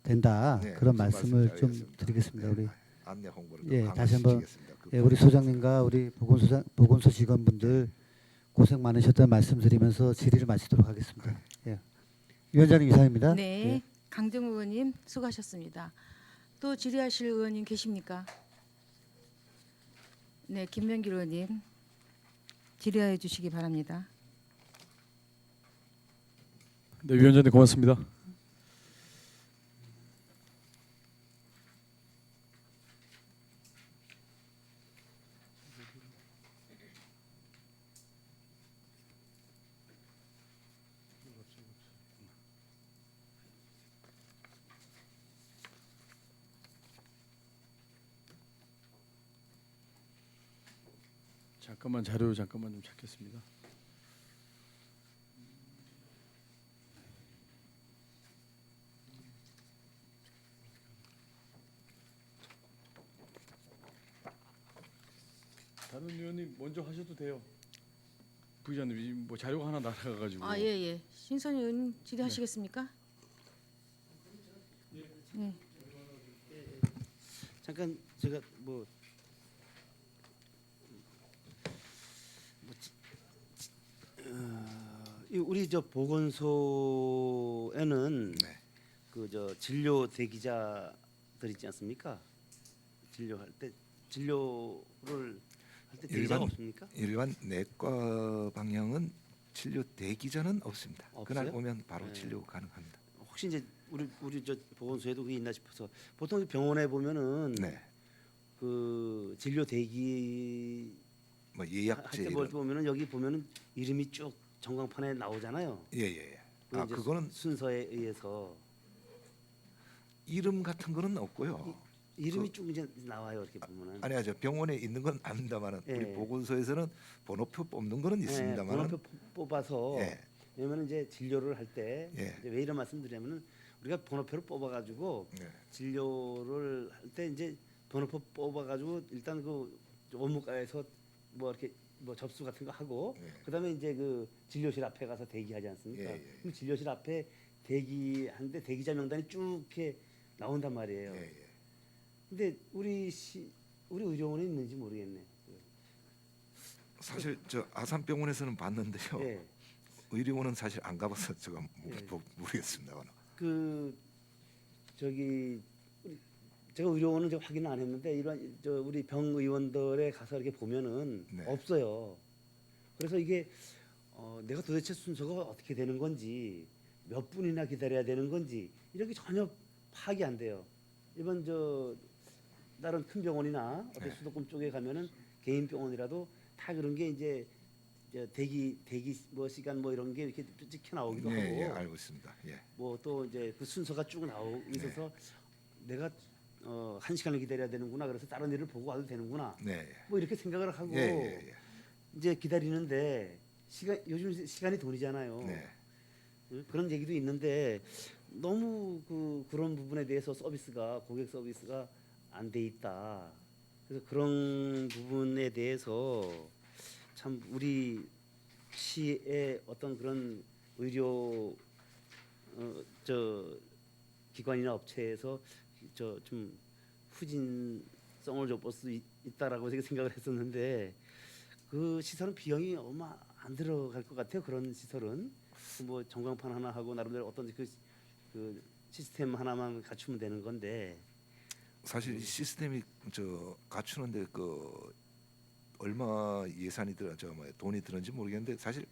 된다. 네, 그런 무슨 말씀을 말씀인지 좀 알겠습니다. 드리겠습니다. 우리 네, 안내 홍보를 예, 좀 다시 한번 강화시키겠습니다. 그 우리 소장님과 우리 보건소 직원분들 고생 많으셨다는 말씀드리면서 질의를 마치도록 하겠습니다. 예. 위원장님 이상입니다. 네, 예. 강정우 의원님 수고하셨습니다. 또 질의하실 의원님 계십니까? 네, 김명길 의원님 질의해 주시기 바랍니다. 네, 위원장님 고맙습니다. 잠깐만 자료 잠깐만 좀 찾겠습니다. 다른 의원님 먼저 하셔도 돼요. 부의장님 뭐 자료가 하나 날아가가지고. 아, 예, 예. 신선희 의원님 질의하시겠습니까? 네. 잠깐 제가 우리 저 보건소에는 네. 그 저 진료 대기자들 있지 않습니까? 진료할 때 진료를 할 때 대기자가 없습니까? 일반 내과 방향은 진료 대기자는 없습니다. 그날 없어요? 오면 바로 네. 진료 가능합니다. 혹시 이제 우리 저 보건소에도 그게 있나 싶어서 보통 병원에 보면은 네. 그 진료 대기 뭐 할 예약제 때 이런 보면은 여기 보면은 이름이 쭉 전광판에 나오잖아요. 예예. 그 아, 이제 그거는 순서에 의해서 이름 같은 거는 없고요. 이름이 쭉 이제 나와요. 이렇게 보면은. 아니야죠. 병원에 있는 건 압니다만은 예. 우리 보건소에서는 번호표 뽑는 거는 있습니다만은 번호표 뽑아서 예. 왜냐면 이제 진료를 할 때 예. 왜 이런 말씀드리냐면은 우리가 번호표를 뽑아가지고 예. 진료를 할 때 이제 번호표 뽑아가지고 일단 그 원무과에서 뭐 이렇게 뭐 접수 같은 거 하고 예. 그다음에 이제 그 진료실 앞에 가서 대기하지 않습니까? 예, 예. 그럼 진료실 앞에 대기하는데 대기자 명단이 쭉 이렇게 나온단 말이에요. 예, 예. 근데 우리 의료원에 있는지 모르겠네. 사실 저 아산병원에서는 봤는데요. 예. 의료원은 사실 안 가봐서 제가 예. 모르겠습니다만. 그 저기 제가 의료원은 제가 확인을 안 했는데 이런 저 우리 병의원들에 가서 이렇게 보면은 네. 없어요. 그래서 이게 내가 도대체 순서가 어떻게 되는 건지 몇 분이나 기다려야 되는 건지 이런 게 전혀 파악이 안 돼요. 일반 저 다른 큰 병원이나 어떤 네. 수도권 쪽에 가면은 개인 병원이라도 다 그런 게 이제 저 대기 뭐 시간 뭐 이런 게 이렇게 찍혀 나오기도 예, 하고 예, 알고 있습니다. 예. 뭐 또 이제 그 순서가 쭉 나오고 있어서 내가 1시간을 기다려야 되는구나. 그래서 다른 일을 보고 와도 되는구나. 네. 뭐 이렇게 생각을 하고 예, 예, 예. 이제 기다리는데 요즘 시간이 돈이잖아요. 네. 그런 얘기도 있는데 너무 그런 부분에 대해서 고객 서비스가 안 돼 있다. 그래서 그런 부분에 대해서 참 우리 시의 어떤 그런 의료 저 기관이나 업체에서 저 좀 성을 좀 볼 수 있다라고 제가 생각을 했었는데 그 시설은 비용이 얼마 안 들어갈 것 같아요. 그런 시설은 뭐 전광판 하나 하고 나름대로 어떤 그 시스템 하나만 갖추면 되는 건데 사실 이 시스템이 갖추는데 그 얼마 예산이 돈이 드는지 모르겠는데 사실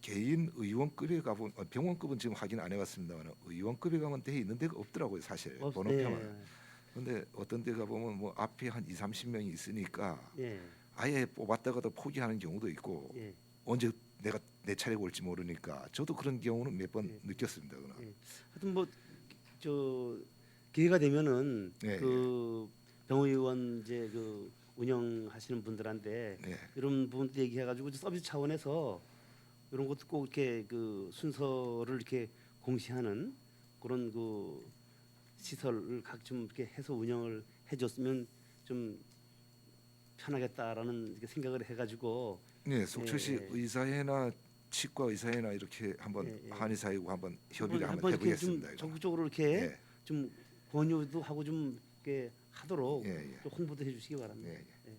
개인 의원급에 가보면 병원급은 지금 확인 안 해봤습니다만 의원급에 가면 돼 있는 데가 없더라고요 사실 번호표만. 근데 어떤 데 가보면 뭐 앞에 한 20-30명이 있으니까 예. 아예 뽑았다가도 포기하는 경우도 있고 예. 언제 내 차례가 올지 모르니까 저도 그런 경우는 몇 번 예. 느꼈습니다. 그러나. 예. 하여튼 뭐 저 기회가 되면은 예, 그 병의원 이제 그 운영하시는 분들한테 네. 이런 부분도 얘기해가지고 서비스 차원에서 이런 것도 꼭 이렇게 그 순서를 이렇게 공시하는 그런 그 시설을 각 좀 이렇게 해서 운영을 해줬으면 좀 편하겠다라는 이렇게 생각을 해가지고 네, 속초시 예. 의사회나 치과 의사회나 이렇게 한번 예, 예. 한의사하고 한번 협의를 한번 한번 이렇게 해보겠습니다. 좀 이거. 전국적으로 이렇게 예, 좀 권유도 하고 좀 이렇게 하도록 예, 예. 좀 홍보도 해주시기 바랍니다. 예, 예.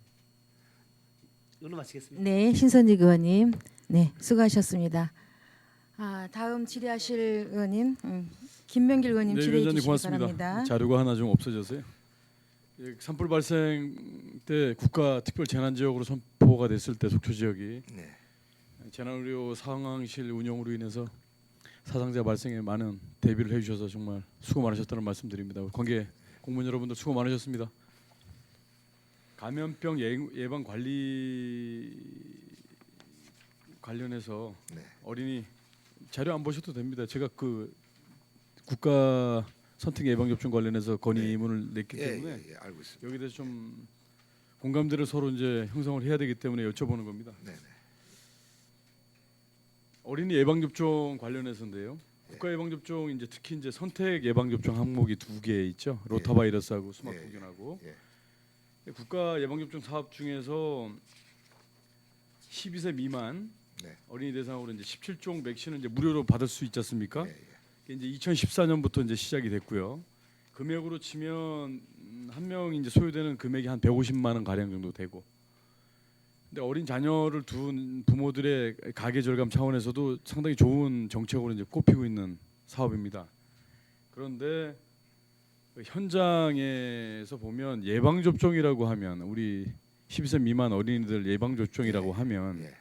이걸로 마치겠습니다. 네, 신선직 의원님, 네, 수고하셨습니다. 다음 질의하실 의원님, 김명길 의원님 네, 질의해 위원장님 주시기 고맙습니다. 바랍니다. 자료가 하나 좀 없어졌어요. 예, 산불 발생 때 국가 특별 재난 지역으로 선포가 됐을 때 속초 지역이 네. 재난의료 상황실 운영으로 인해서 사상자 발생에 많은 대비를 해주셔서 정말 수고 많으셨다는 말씀드립니다. 관계 공무원 여러분들 수고 많으셨습니다. 감염병 예방 관리 관련해서 네. 어린이 자료 안 보셔도 됩니다. 제가 그 국가 선택 예방 접종 관련해서 건의문을 냈기 예, 때문에 예, 예, 알고 있습니다. 여기 대해서 좀 공감대를 서로 이제 형성을 해야 되기 때문에 여쭤보는 겁니다. 네, 네. 어린이 예방 접종 관련해서인데요. 예. 국가 예방 접종 이제 특히 이제 선택 예방 접종 항목이 2개 있죠. 로타바이러스하고 수막구균하고. 예. 국가 예방 접종 사업 중에서 12세 미만 네. 어린이 대상으로 이제 17종 백신을 이제 무료로 받을 수 있지 않습니까? 예, 예. 이게 이제 2014년부터 이제 시작이 됐고요. 금액으로 치면 한 명 이제 소요되는 금액이 한 150만 원 가량 정도 되고. 근데 어린 자녀를 둔 부모들의 가계 절감 차원에서도 상당히 좋은 정책으로 이제 꼽히고 있는 사업입니다. 그런데 그 현장에서 보면 예방 접종이라고 하면 우리 12세 미만 어린이들 예방 접종이라고 하면 예.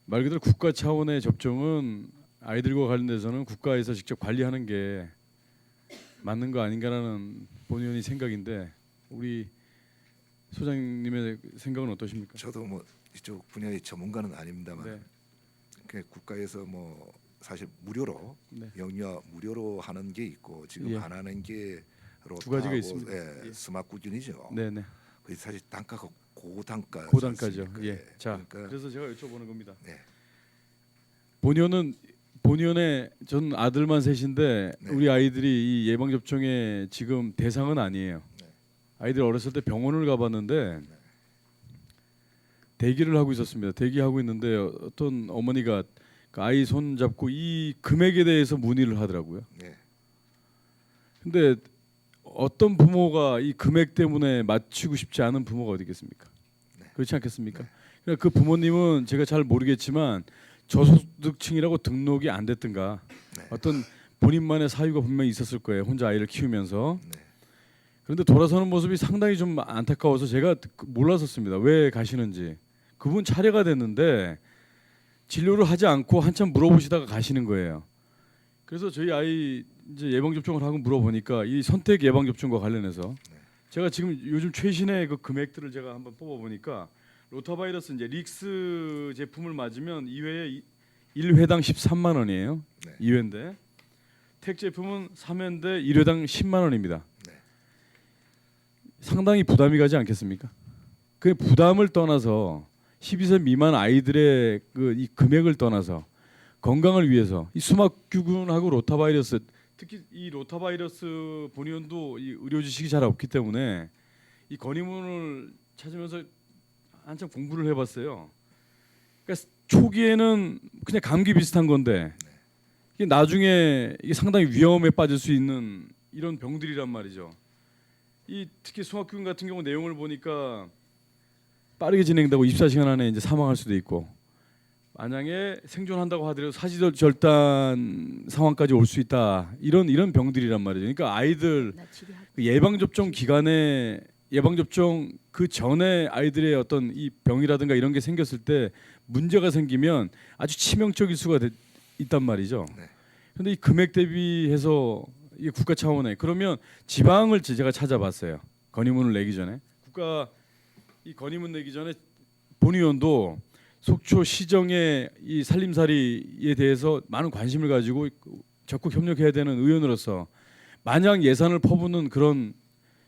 말 그대로 국가 차원의 접종은 아이들과 관련돼서는 국가에서 직접 관리하는 게 맞는 거 아닌가라는 본의원이 생각인데 우리 소장님의 생각은 어떠십니까? 저도 뭐 이쪽 분야의 전문가는 아닙니다만 네. 그 국가에서 뭐 사실 무료로 네. 영유아 무료로 하는 게 있고 지금 예. 안 하는 게 두 가지가 로타하고 있습니다. 예, 예. 스마트균이죠. 네네. 그 사실 단가가 고단가. 고단가죠. 예. 자, 그러니까 그래서 제가 여쭤보는 겁니다. 네. 본의원의 전 아들만 셋인데 네. 우리 아이들이 이 예방 접종의 지금 대상은 아니에요. 네. 아이들 어렸을 때 병원을 가봤는데 대기를 하고 있었습니다. 대기하고 있는데 어떤 어머니가 그 아이 손 잡고 이 금액에 대해서 문의를 하더라고요. 네. 근데 어떤 부모가 이 금액 때문에 맞추고 싶지 않은 부모가 어디 있겠습니까? 네. 그렇지 않겠습니까? 네. 그러니까 그 부모님은 제가 잘 모르겠지만 저소득층이라고 등록이 안 됐든가 네. 어떤 본인만의 사유가 분명히 있었을 거예요. 혼자 아이를 키우면서. 네. 그런데 돌아서는 모습이 상당히 좀 안타까워서 제가 몰랐었습니다. 왜 가시는지. 그분 차례가 됐는데 진료를 하지 않고 한참 물어보시다가 가시는 거예요. 그래서 저희 아이 이제 예방 접종을 하고 물어보니까 이 선택 예방 접종과 관련해서 제가 지금 요즘 최신의 그 금액들을 제가 한번 뽑아 보니까 로타바이러스 이제 릭스 제품을 맞으면 2회에 1회당 13만 원이에요. 네. 2회인데 택 제품은 3회인데 1회당 10만 원입니다. 네. 상당히 부담이 가지 않겠습니까? 그 부담을 떠나서 12세 미만 아이들의 그 이 금액을 떠나서 건강을 위해서 이 수막규균하고 로타바이러스 특히 이 로타바이러스 본의원도 이 의료 지식이 잘 없기 때문에 이 건의문을 찾으면서 한참 공부를 해봤어요. 그러니까 초기에는 그냥 감기 비슷한 건데 이게 나중에 이게 상당히 위험에 빠질 수 있는 이런 병들이란 말이죠. 이 특히 송학규 같은 경우 내용을 보니까 빠르게 진행되고 24시간 안에 이제 사망할 수도 있고 만약에 생존한다고 하더라도 사지절단 상황까지 올 수 있다. 이런 병들이란 말이죠. 그러니까 아이들 그 예방 접종 기간에 예방 접종 그 전에 아이들의 어떤 이 병이라든가 이런 게 생겼을 때 문제가 생기면 아주 치명적일 수가 있단 말이죠. 네. 그런데 이 금액 대비해서 이게 국가 차원에 그러면 지방을 제가 찾아봤어요. 건의문을 내기 전에 국가 이 건의문 내기 전에 본의원도 속초 시정의 이 살림살이에 대해서 많은 관심을 가지고 적극 협력해야 되는 의원으로서 마냥 예산을 퍼붓는 그런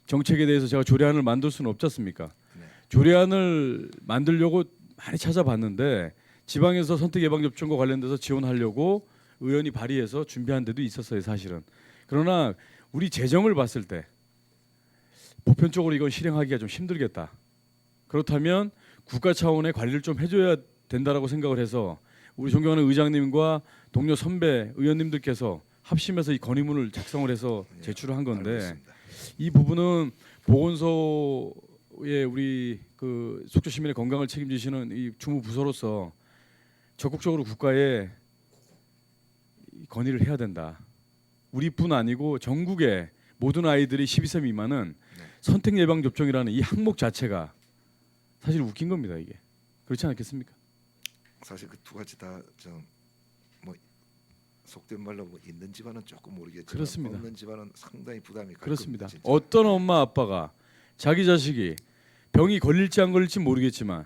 정책에 대해서 제가 조례안을 만들 수는 없지 않습니까? 네. 조례안을 만들려고 많이 찾아봤는데 지방에서 선택 예방 접종과 관련돼서 지원하려고 의원이 발의해서 준비한 데도 있었어요, 사실은. 그러나 우리 재정을 봤을 때 보편적으로 이건 실행하기가 좀 힘들겠다. 그렇다면 국가 차원의 관리를 좀 해줘야 된다라고 생각을 해서 우리 존경하는 의장님과 동료 선배 의원님들께서 합심해서 이 건의문을 작성을 해서 제출을 한 건데 알겠습니다. 이 부분은 보건소에 우리 그 속초 시민의 건강을 책임지시는 이 주무 부서로서 적극적으로 국가에 이 건의를 해야 된다. 우리뿐 아니고 전국의 모든 아이들이 12세 미만은 선택 예방 접종이라는 이 항목 자체가 사실 웃긴 겁니다. 이게 그렇지 않겠습니까? 사실 그 두 가지 다 좀 뭐 속된 말로 뭐 있는 집안은 조금 모르겠지만 그렇습니다. 없는 집안은 상당히 부담이 갈 그렇습니다. 겁니다, 진짜. 어떤 엄마 아빠가 자기 자식이 병이 걸릴지 안 걸릴지 모르겠지만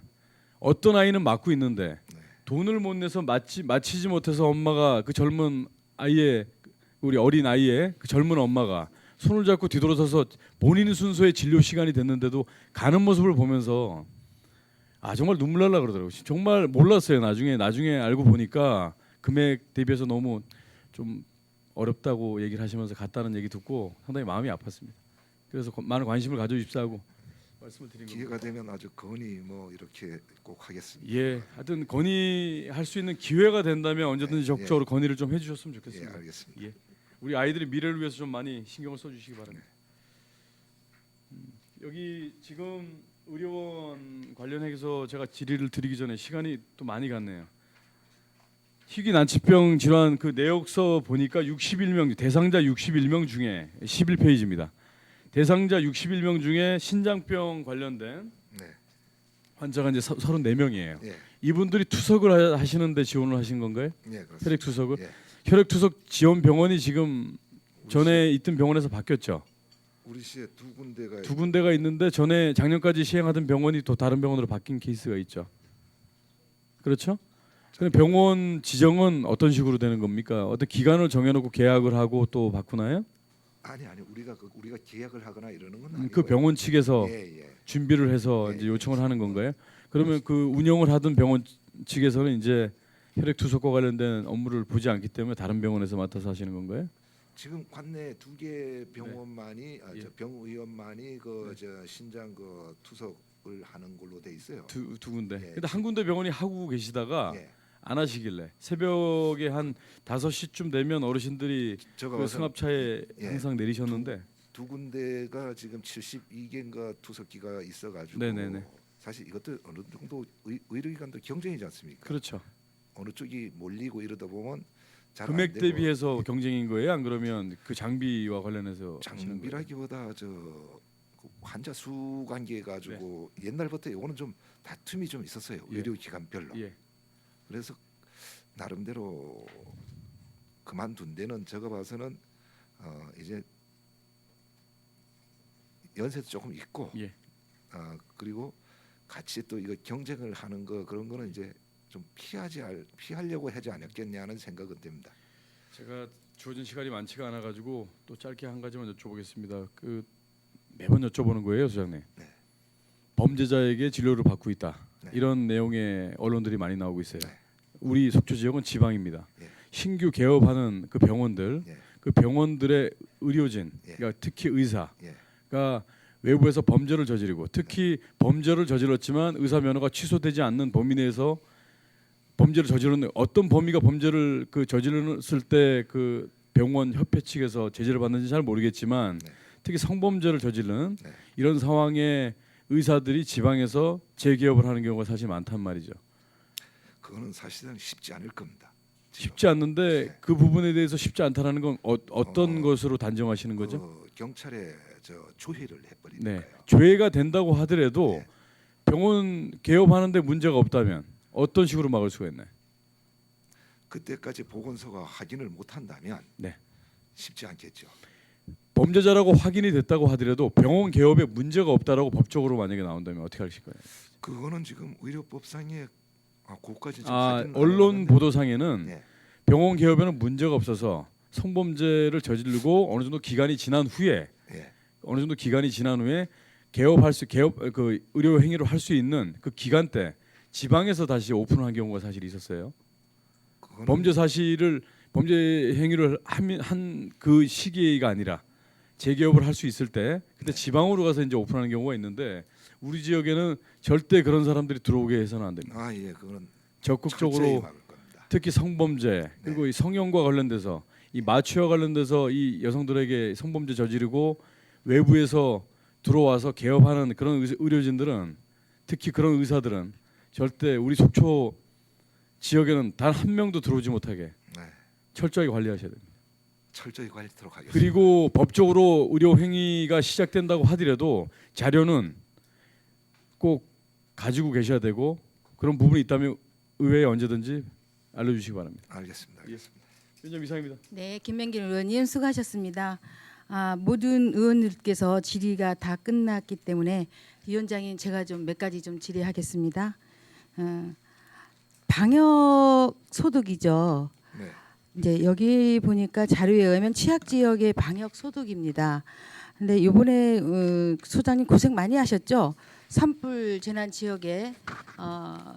어떤 아이는 맞고 있는데 돈을 못 내서 맞히지 못해서 엄마가 그 젊은 아이의 우리 어린 아이의 그 젊은 엄마가 손을 잡고 뒤돌아서서 본인 순서의 진료 시간이 됐는데도 가는 모습을 보면서 아 정말 눈물 날라 그러더라고요. 정말 몰랐어요. 나중에 알고 보니까 금액 대비해서 너무 좀 어렵다고 얘기를 하시면서 갔다는 얘기 듣고 상당히 마음이 아팠습니다. 그래서 많은 관심을 가져주십사 하고 말씀을 드린 겁니다. 기회가 되면 아주 건의 뭐 이렇게 꼭 하겠습니다. 예, 하여튼 건의할 수 있는 기회가 된다면 언제든지 적극적으로 건의를 좀 해주셨으면 예, 좋겠습니다. 알겠습니다. 예, 우리 아이들의 미래를 위해서 좀 많이 신경을 써주시기 바랍니다. 여기 지금 의료원 관련해서 제가 질의를 드리기 전에 시간이 또 많이 갔네요. 희귀 난치병 질환 그 내역서 보니까 61명 대상자 61명 중에 11페이지입니다. 대상자 61명 중에 신장병 관련된 네. 환자가 이제 34명이에요. 예. 이분들이 투석을 하시는데 지원을 하신 건가요? 예, 그렇습니다. 혈액 투석을? 예. 혈액 투석 지원 병원이 지금 전에 있던 병원에서 바뀌었죠. 우리 시에 두 군데가 두 군데가 있는데 전에 작년까지 시행하던 병원이 또 다른 병원으로 바뀐 케이스가 있죠. 그렇죠? 그럼 병원 지정은 어떤 식으로 되는 겁니까? 어떤 기간을 정해놓고 계약을 하고 또 바꾸나요? 아니 우리가 계약을 하거나 이러는 건 아니고 그 병원 측에서 예, 예. 준비를 해서 예, 이제 요청을 하는 건가요? 그러면 그 운영을 하던 병원 측에서는 이제 혈액 투석과 관련된 업무를 보지 않기 때문에 다른 병원에서 맡아서 하시는 건가요? 지금 관내 두 개 병원만이 예. 저 병의원만이 그 저 신장 그 투석을 하는 걸로 돼 있어요. 두 군데. 예. 근데 한 군데 병원이 하고 계시다가 예. 안 하시길래 새벽에 한 5시쯤 되면 어르신들이 제가 그 와서 승합차에 예. 항상 내리셨는데 두 군데가 지금 72개인가 투석기가 있어가지고 네네네. 사실 이것도 어느 정도 의료기관도 경쟁이지 않습니까? 그렇죠. 어느 쪽이 몰리고 이러다 보면 잘 안 금액 되고 대비해서 경쟁인 거예요? 안 그러면 그 장비와 관련해서 하시는 거예요? 장비라기보다 그 환자 수 관계 가지고 옛날부터 이거는 좀 다툼이 좀 있었어요. 예. 의료기관별로. 예. 그래서 나름대로 그만둔 데는 제가 봐서는 이제 연세도 조금 있고 예. 그리고 같이 또 이거 경쟁을 하는 거 그런 거는 이제 좀 피하려고 하지 않았겠냐는 생각은 듭니다. 제가 주어진 시간이 많지가 않아 가지고 또 짧게 한 가지만 여쭤보겠습니다. 그 매번 여쭤보는 거예요, 소장님. 네. 범죄자에게 진료를 받고 있다. 네. 이런 내용의 언론들이 많이 나오고 있어요. 네. 우리 속초 지역은 지방입니다. 예. 신규 개업하는 그 병원들, 예. 그 병원들의 의료진, 예. 그러니까 특히 의사가 예. 외부에서 범죄를 저지르고 특히 범죄를 저질렀지만 의사 면허가 취소되지 않는 범위 내에서 범죄를 저지르는 어떤 범위가 범죄를 그 저질렀을 때 그 병원 협회 측에서 제재를 받는지 잘 모르겠지만 네. 특히 성범죄를 저지르는 네. 이런 상황에 의사들이 지방에서 재개업을 하는 경우가 사실 많단 말이죠. 그거는 사실은 쉽지 않을 겁니다. 지금. 쉽지 않는데 네. 그 부분에 대해서 쉽지 않다라는 건 어떤 것으로 단정하시는 거죠? 경찰에 조회를 네, 해버리니까요. 죄가 된다고 하더라도 네. 병원 개업하는데 문제가 없다면 어떤 식으로 막을 수가 있나요? 그때까지 보건소가 확인을 못한다면 네. 쉽지 않겠죠. 범죄자라고 확인이 됐다고 하더라도 병원 개업에 문제가 없다라고 법적으로 만약에 나온다면 어떻게 하실 거예요? 그거는 지금 의료법상에 그것까지 지금 아, 확인은 안 언론 해봤는데. 보도상에는 네. 병원 개업에는 문제가 없어서 성범죄를 저지르고 어느 정도 기간이 지난 후에 예. 어느 정도 기간이 지난 후에 개업 그 의료 행위를 할 수 있는 그 기간대 지방에서 다시 오픈한 경우가 사실 있었어요. 그거는 범죄 행위를 한 그 시기가 아니라 재개업을 할 수 있을 때 그때 지방으로 가서 이제 오픈하는 경우가 있는데 우리 지역에는 절대 그런 사람들이 들어오게 해서는 안 됩니다. 예, 그거는 철저히 적극적으로 막을 겁니다. 특히 성범죄 그리고 이 성형과 관련돼서 이 마취와 관련돼서 이 여성들에게 성범죄 저지르고 외부에서 들어와서 개업하는 그런 의료진들은 특히 그런 의사들은 절대 우리 속초 지역에는 단 한 명도 들어오지 못하게 네. 철저하게 관리하셔야 됩니다. 철저히 관리토록 하겠습니다. 그리고 법적으로 의료 행위가 시작된다고 하더라도 자료는 꼭 가지고 계셔야 되고 그런 부분이 있다면 의회에 언제든지 알려주시기 바랍니다. 알겠습니다. 위원장 이상입니다. 네, 김맹길 의원님 수고하셨습니다. 모든 의원들께서 질의가 다 끝났기 때문에 위원장님 제가 좀 몇 가지 좀 질의하겠습니다. 방역 소득이죠. 네. 이제 여기 보니까 자료에 의하면 취약 지역의 방역 소득입니다. 근데 이번에 소장님 고생 많이 하셨죠. 산불 재난 지역에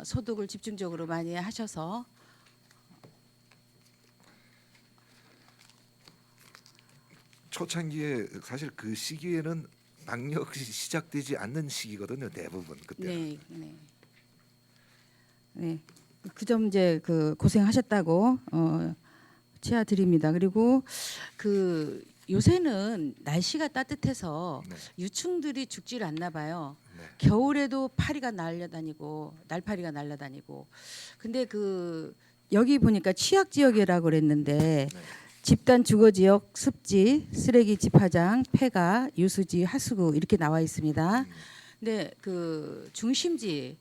소득을 집중적으로 많이 하셔서 초창기에 사실 그 시기에는 방역이 시작되지 않는 시기거든요. 대부분 그때. 네, 네. 네. 그 점 이제 그 고생하셨다고 치아 드립니다. 그리고 그 요새는 날씨가 따뜻해서 네. 유충들이 죽질 않나 봐요. 네. 겨울에도 파리가 날려다니고 날파리가 날려다니고. 근데 그 여기 보니까 취약 지역이라고 그랬는데 네. 집단 주거 지역, 습지, 쓰레기 집화장, 폐가, 유수지, 하수구 이렇게 나와 있습니다. 근데 그 중심지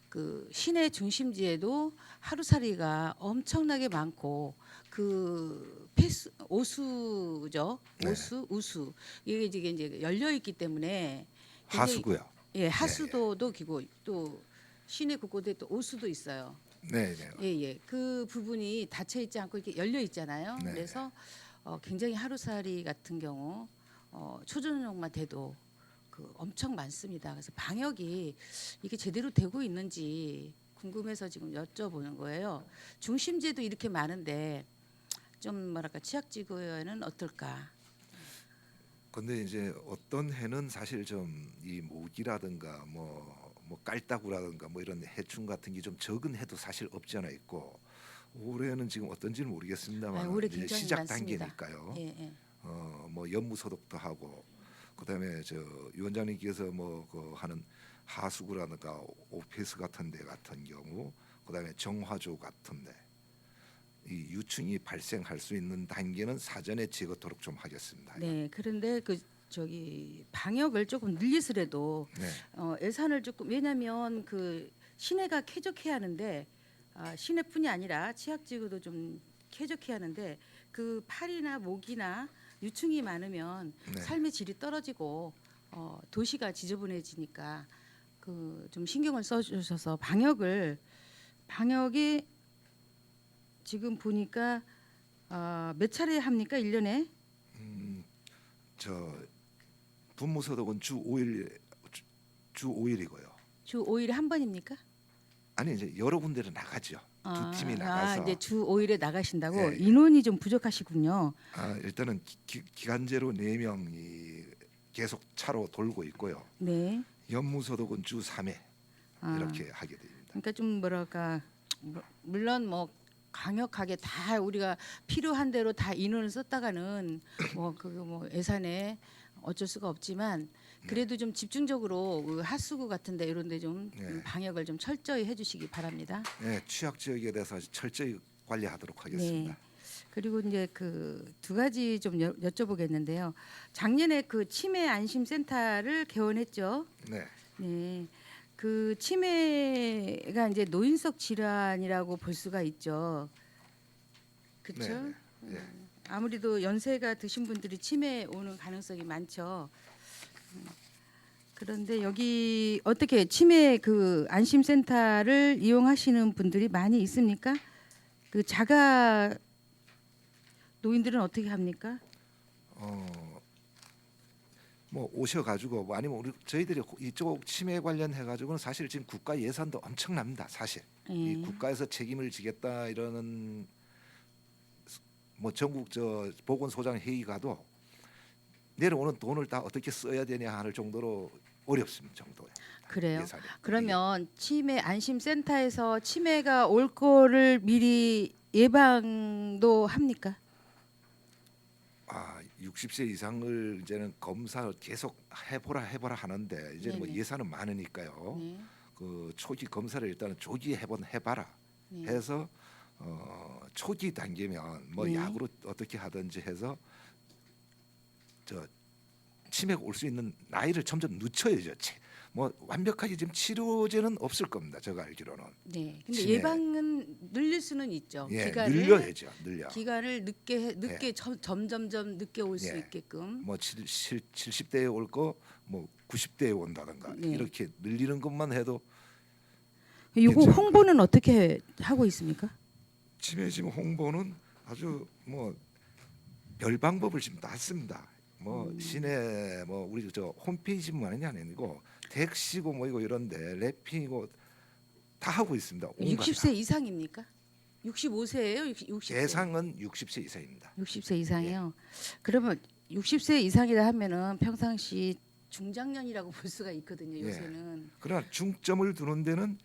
그 시내 중심지에도 하루살이가 엄청나게 많고 그 오수죠. 네. 우수 이게 이제 열려 있기 때문에 굉장히- 하수구요. 예, 하수도도 기고 또 시내 곳곳에 또 오수도 있어요. 네, 네. 예. 그 부분이 닫혀 있지 않고 이렇게 열려 있잖아요. 네. 그래서 굉장히 하루살이 같은 경우 초저녁만 돼도 그 엄청 많습니다. 그래서 방역이 이게 제대로 되고 있는지 궁금해서 지금 여쭤보는 거예요. 중심지에도 이렇게 많은데 좀 뭐랄까 취약지구에는 어떨까? 근데 이제 어떤 해는 사실 좀 이 모기라든가 뭐 깔따구라든가 뭐 이런 해충 같은 게 좀 적은 해도 사실 없지 않아 있고 올해는 지금 어떤지는 모르겠습니다만 올해 이제 굉장히 시작 많습니다. 단계니까요. 예. 뭐 연무 소독도 하고 그다음에 위원장님께서 뭐 그 하는 하수구라든가 오피스 같은 데 같은 경우 그다음에 정화조 같은 데 이 유충이 발생할 수 있는 단계는 사전에 제거토록 좀 하겠습니다. 네. 그런데 그 저기 방역을 조금 늘리더라도 네. 예산을 조금 왜냐하면 그 시내가 쾌적해야 하는데 시내뿐이 아니라 취약지구도 좀 쾌적해야 하는데 그 파리나 모기나 유충이 많으면 네. 삶의 질이 떨어지고 도시가 지저분해지니까 그 좀 신경을 써주셔서 방역이 지금 보니까 몇 차례 합니까 1년에? 분무소독은 주 5일이고요. 주 5일에 한 번입니까? 아니 이제 여러 군데로 나가죠. 두 팀이 나가서 이제 주 5일에 나가신다고 예. 인원이 좀 부족하시군요. 일단은 기간제로 4명이 계속 차로 돌고 있고요. 네. 연무소독은 주 3회 이렇게 하게 됩니다. 그러니까 좀 뭐랄까 물론 뭐 강력하게 다 우리가 필요한 대로 다 인원을 썼다가는 뭐 그거 뭐 예산에 어쩔 수가 없지만 그래도 좀 집중적으로 그 하수구 같은데 이런데 좀 네. 방역을 좀 철저히 해주시기 바랍니다. 네, 취약 지역에 대해서 철저히 관리하도록 하겠습니다. 네. 그리고 이제 그 두 가지 좀 여쭤보겠는데요. 작년에 그 치매 안심센터를 개원했죠. 네, 네. 그 치매가 이제 노인성 질환이라고 볼 수가 있죠. 그렇죠? 네, 네. 아무래도 연세가 드신 분들이 치매 오는 가능성이 많죠. 그런데 여기 어떻게 치매 그 안심센터를 이용하시는 분들이 많이 있습니까? 그 자가 노인들은 어떻게 합니까? 뭐 오셔가지고 뭐 아니면 우리 저희들이 이쪽 치매 관련해 가지고는 사실 지금 국가 예산도 엄청납니다. 사실 이 국가에서 책임을 지겠다 이러는 뭐 전국 저 보건소장 회의 가도 내려오는 돈을 다 어떻게 써야 되냐 하는 정도로 어렵습니다. 정도에 그래요. 예산이. 그러면 치매 안심센터에서 치매가 올 거를 미리 예방도 합니까? 60세 이상을 이제는 검사 계속 해보라 하는데 이제 뭐 네네. 예산은 많으니까요. 네. 그 초기 검사를 일단은 조기 해봐라 네. 해서 초기 단계면 뭐 네. 약으로 어떻게 하든지 해서 저 치매가 올 수 있는 나이를 점점 늦춰야죠. 뭐 완벽하게 지금 치료제는 없을 겁니다. 제가 알기로는. 네. 근데 치매. 예방은 늘릴 수는 있죠. 예, 기간을 늘려야죠. 늘려. 기간을 늦게 점점점 늦게 올 수 예. 있게끔. 뭐 70대에 올 거 뭐 90대에 온다든가 네. 이렇게 늘리는 것만 해도 요거 괜찮을 홍보는 어떻게 하고 있습니까? 치매 지금 홍보는 아주 뭐 별 방법을 지금 다 씁니다. 뭐 시내 뭐 우리 저 홈페이지만이 아니고 택시고 뭐 이거 이런데 랩핑이고 다 하고 있습니다. 온갖 60세 이상입니까? 65세예요? 60세. 대상은 60세 이상입니다. 60세 이상이요. 그러면 60세 이상이라 하면은 평상시 중장년이라고 볼 수가 있거든요. 예. 요새는. 그러나 중점을 두는 데는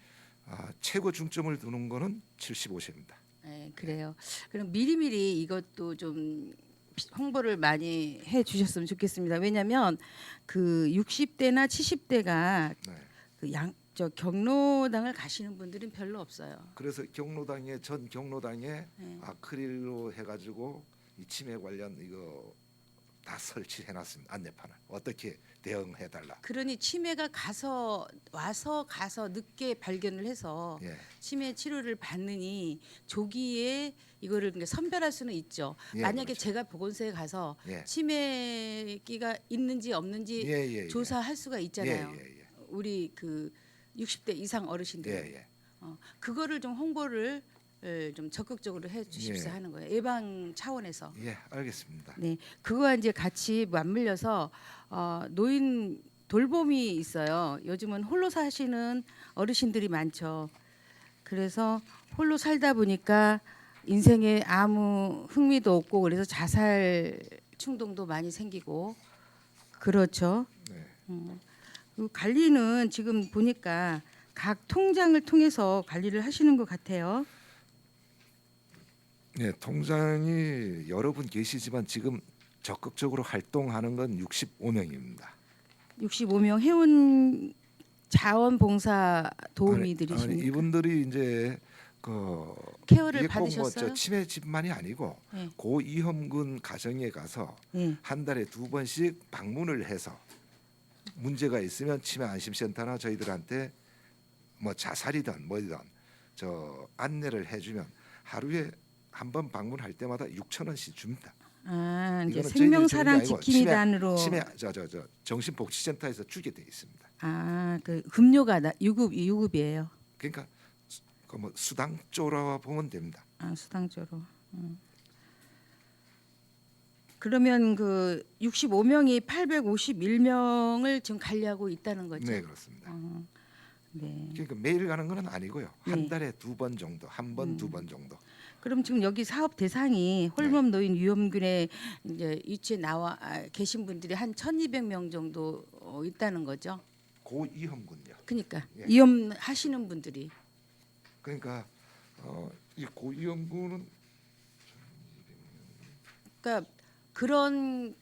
최고 중점을 두는 거는 75세입니다. 네, 그래요. 그럼 미리미리 이것도 좀 홍보를 많이 해 주셨으면 좋겠습니다. 왜냐하면 그 60대나 70대가 네. 그 저 경로당을 가시는 분들은 별로 없어요. 그래서 전 경로당에 네. 아크릴로 해가지고 이 치매 관련 이거 다 설치해놨습니다. 안내판을 어떻게 대응해달라. 그러니 치매가 가서 늦게 발견을 해서 예, 치매 치료를 받느니 조기에 이거를 그러니까 선별할 수는 있죠. 예, 만약에 그렇죠. 제가 보건소에 가서 예. 치매기가 있는지 없는지 예. 조사할 수가 있잖아요. 예. 우리 그 60대 이상 어르신들 예. 그거를 좀 홍보를 좀 적극적으로 해 주십시오 예. 하는 거예요. 예방 차원에서. 예, 알겠습니다. 네, 그거와 이제 같이 맞물려서 노인 돌봄이 있어요. 요즘은 홀로 사시는 어르신들이 많죠. 그래서 홀로 살다 보니까 인생에 아무 흥미도 없고 그래서 자살 충동도 많이 생기고 그렇죠. 네. 그 관리는 지금 보니까 각 통장을 통해서 관리를 하시는 것 같아요. 네, 통장이 여러 분 계시지만 지금 적극적으로 활동하는 건 65명입니다. 65명 해운 자원봉사 도우미 들이십니까? 이분들이 이제 그 케어를 이게 꼭 받으셨어요? 뭐 치매 집만이 아니고 네. 고위험군 가정에 가서 네. 한 달에 2번씩 방문을 해서 문제가 있으면 치매 안심센터나 저희들한테 뭐 자살이든 뭐든 저 안내를 해주면 하루에 한 번 방문할 때마다 6,000원씩 줍니다. 아, 이제 이거는 생명사랑 저희들이 아니고 지킴이단으로 치매 저 정신복지센터에서 주게 돼 있습니다. 그 급료가 유급이에요. 그러니까 그 뭐 수당조라 보면 됩니다. 수당조로. 그러면 그 65명이 851명을 지금 관리하고 있다는 거죠. 네, 그렇습니다. 네. 그러니까 매일 가는 건 아니고요. 네. 한 달에 2번 정도, 한 번, 2번 정도. 그럼 지금 여기 사업 대상이 홀몸 노인 위험군에 이제 위치에 나와 계신 분들이 한 1,200명 정도 있다는 거죠. 고위험군요. 그러니까 예. 위험하시는 분들이 그러니까 이 고위험군은 그러니까 그런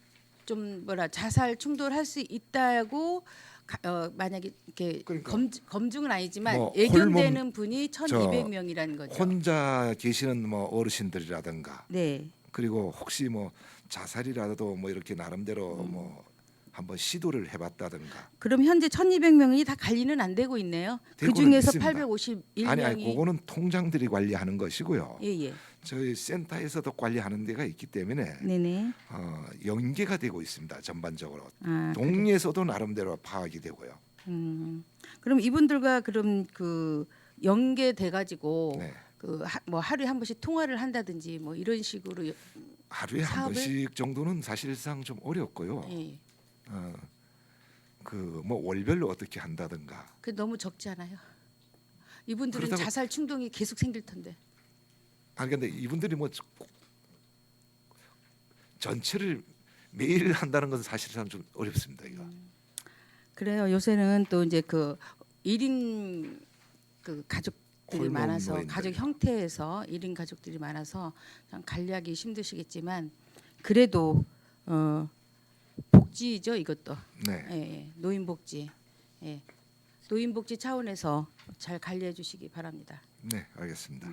좀 자살 충돌할 수 있다고 만약에 이렇게 그러니까 검증은 아니지만 뭐 예견되는 분이 1,200명이라는 거죠. 혼자 계시는 뭐 어르신들이라든가 네. 그리고 혹시 뭐 자살이라도 뭐 이렇게 나름대로 뭐 한번 시도를 해봤다든가. 그럼 현재 1,200명이 다 관리는 안 되고 있네요. 그 되고는 중에서 있습니다. 851명이 아니 그거는 통장들이 관리하는 것이고요. 예예. 저희 센터에서도 관리하는 데가 있기 때문에 네네. 연계가 되고 있습니다. 전반적으로 아, 동리에서도 나름대로 파악이 되고요. 그럼 이분들과 그럼 그 연계돼 가지고 네. 뭐 하루에 한 번씩 통화를 한다든지 뭐 이런 식으로 하루에 한 사업을? 번씩 정도는 사실상 좀 어렵고요. 예. 그 뭐 월별로 어떻게 한다든가. 그 너무 적지 않아요? 이분들은 그러다가- 자살 충동이 계속 생길 텐데. 아니 근데 이분들이 뭐 전체를 매일 한다는 것은 사실상 좀 어렵습니다. 이거. 그래요. 요새는 또 이제 그 1인 그 가족들이 홀몸 많아서 노인들. 가족 형태에서 1인 가족들이 많아서 참 관리하기 힘드시겠지만 그래도 복지죠 이것도. 네. 예, 노인복지. 예. 노인복지 차원에서 잘 관리해 주시기 바랍니다. 네, 알겠습니다.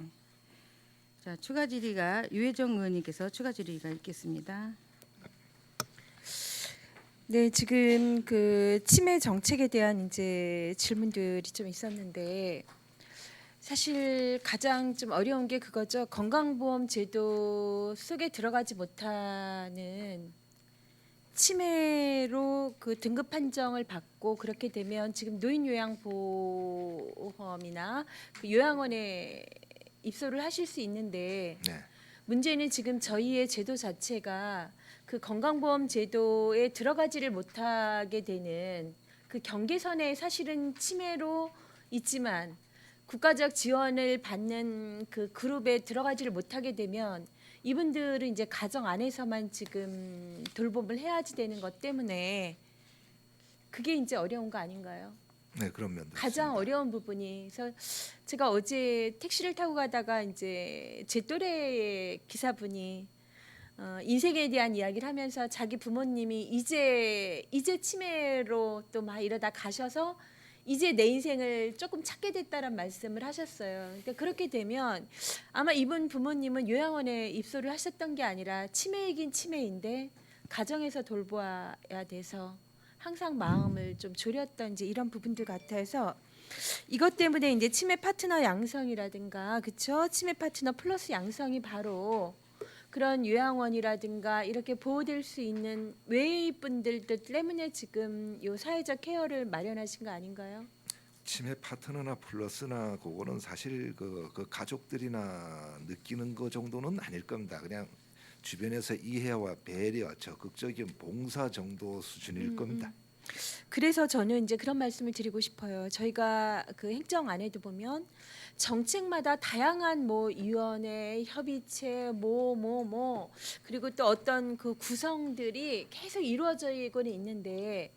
자, 추가 질의가 유혜정 의원님께서 추가 질의가 있겠습니다. 네, 지금 그 치매 정책에 대한 이제 질문들이 좀 있었는데 사실 가장 좀 어려운 게 그거죠. 건강보험 제도 속에 들어가지 못하는 치매로 그 등급 판정을 받고 그렇게 되면 지금 노인요양보험이나 그 요양원에 입소를 하실 수 있는데 네. 문제는 지금 저희의 제도 자체가 그 건강보험 제도에 들어가지를 못하게 되는 그 경계선에 사실은 치매로 있지만 국가적 지원을 받는 그 그룹에 들어가지를 못하게 되면 이분들은 이제 가정 안에서만 지금 돌봄을 해야지 되는 것 때문에 그게 이제 어려운 거 아닌가요? 네, 그런 면도 가장 있습니다. 어려운 부분이 그래서 제가 어제 택시를 타고 가다가 이제 제 또래 기사분이 인생에 대한 이야기를 하면서 자기 부모님이 이제 치매로 또 막 이러다 가셔서 이제 내 인생을 조금 찾게 됐다란 말씀을 하셨어요. 그러니까 그렇게 되면 아마 이분 부모님은 요양원에 입소를 하셨던 게 아니라 치매이긴 치매인데 가정에서 돌보아야 돼서 항상 마음을 좀 졸였던 이제 이런 부분들 같아서 이것 때문에 이제 치매 파트너 양성이라든가 그쵸? 치매 파트너 플러스 양성이 바로 그런 요양원이라든가 이렇게 보호될 수 있는 외의 분들 때문에 지금 요 사회적 케어를 마련하신 거 아닌가요? 치매 파트너나 플러스나 그거는 사실 그 가족들이나 느끼는 거 정도는 아닐 겁니다. 그냥 주변에서 이해와 배려, 적극적인 봉사 정도 수준일 겁니다. 그래서 저는 이제 그런 말씀을 드리고 싶어요. 저희가 그 행정안에도 보면 정책마다 다양한 뭐 위원회, 협의체, 그리고 또 어떤 그 구성들이 계속 이루어지고는 있는데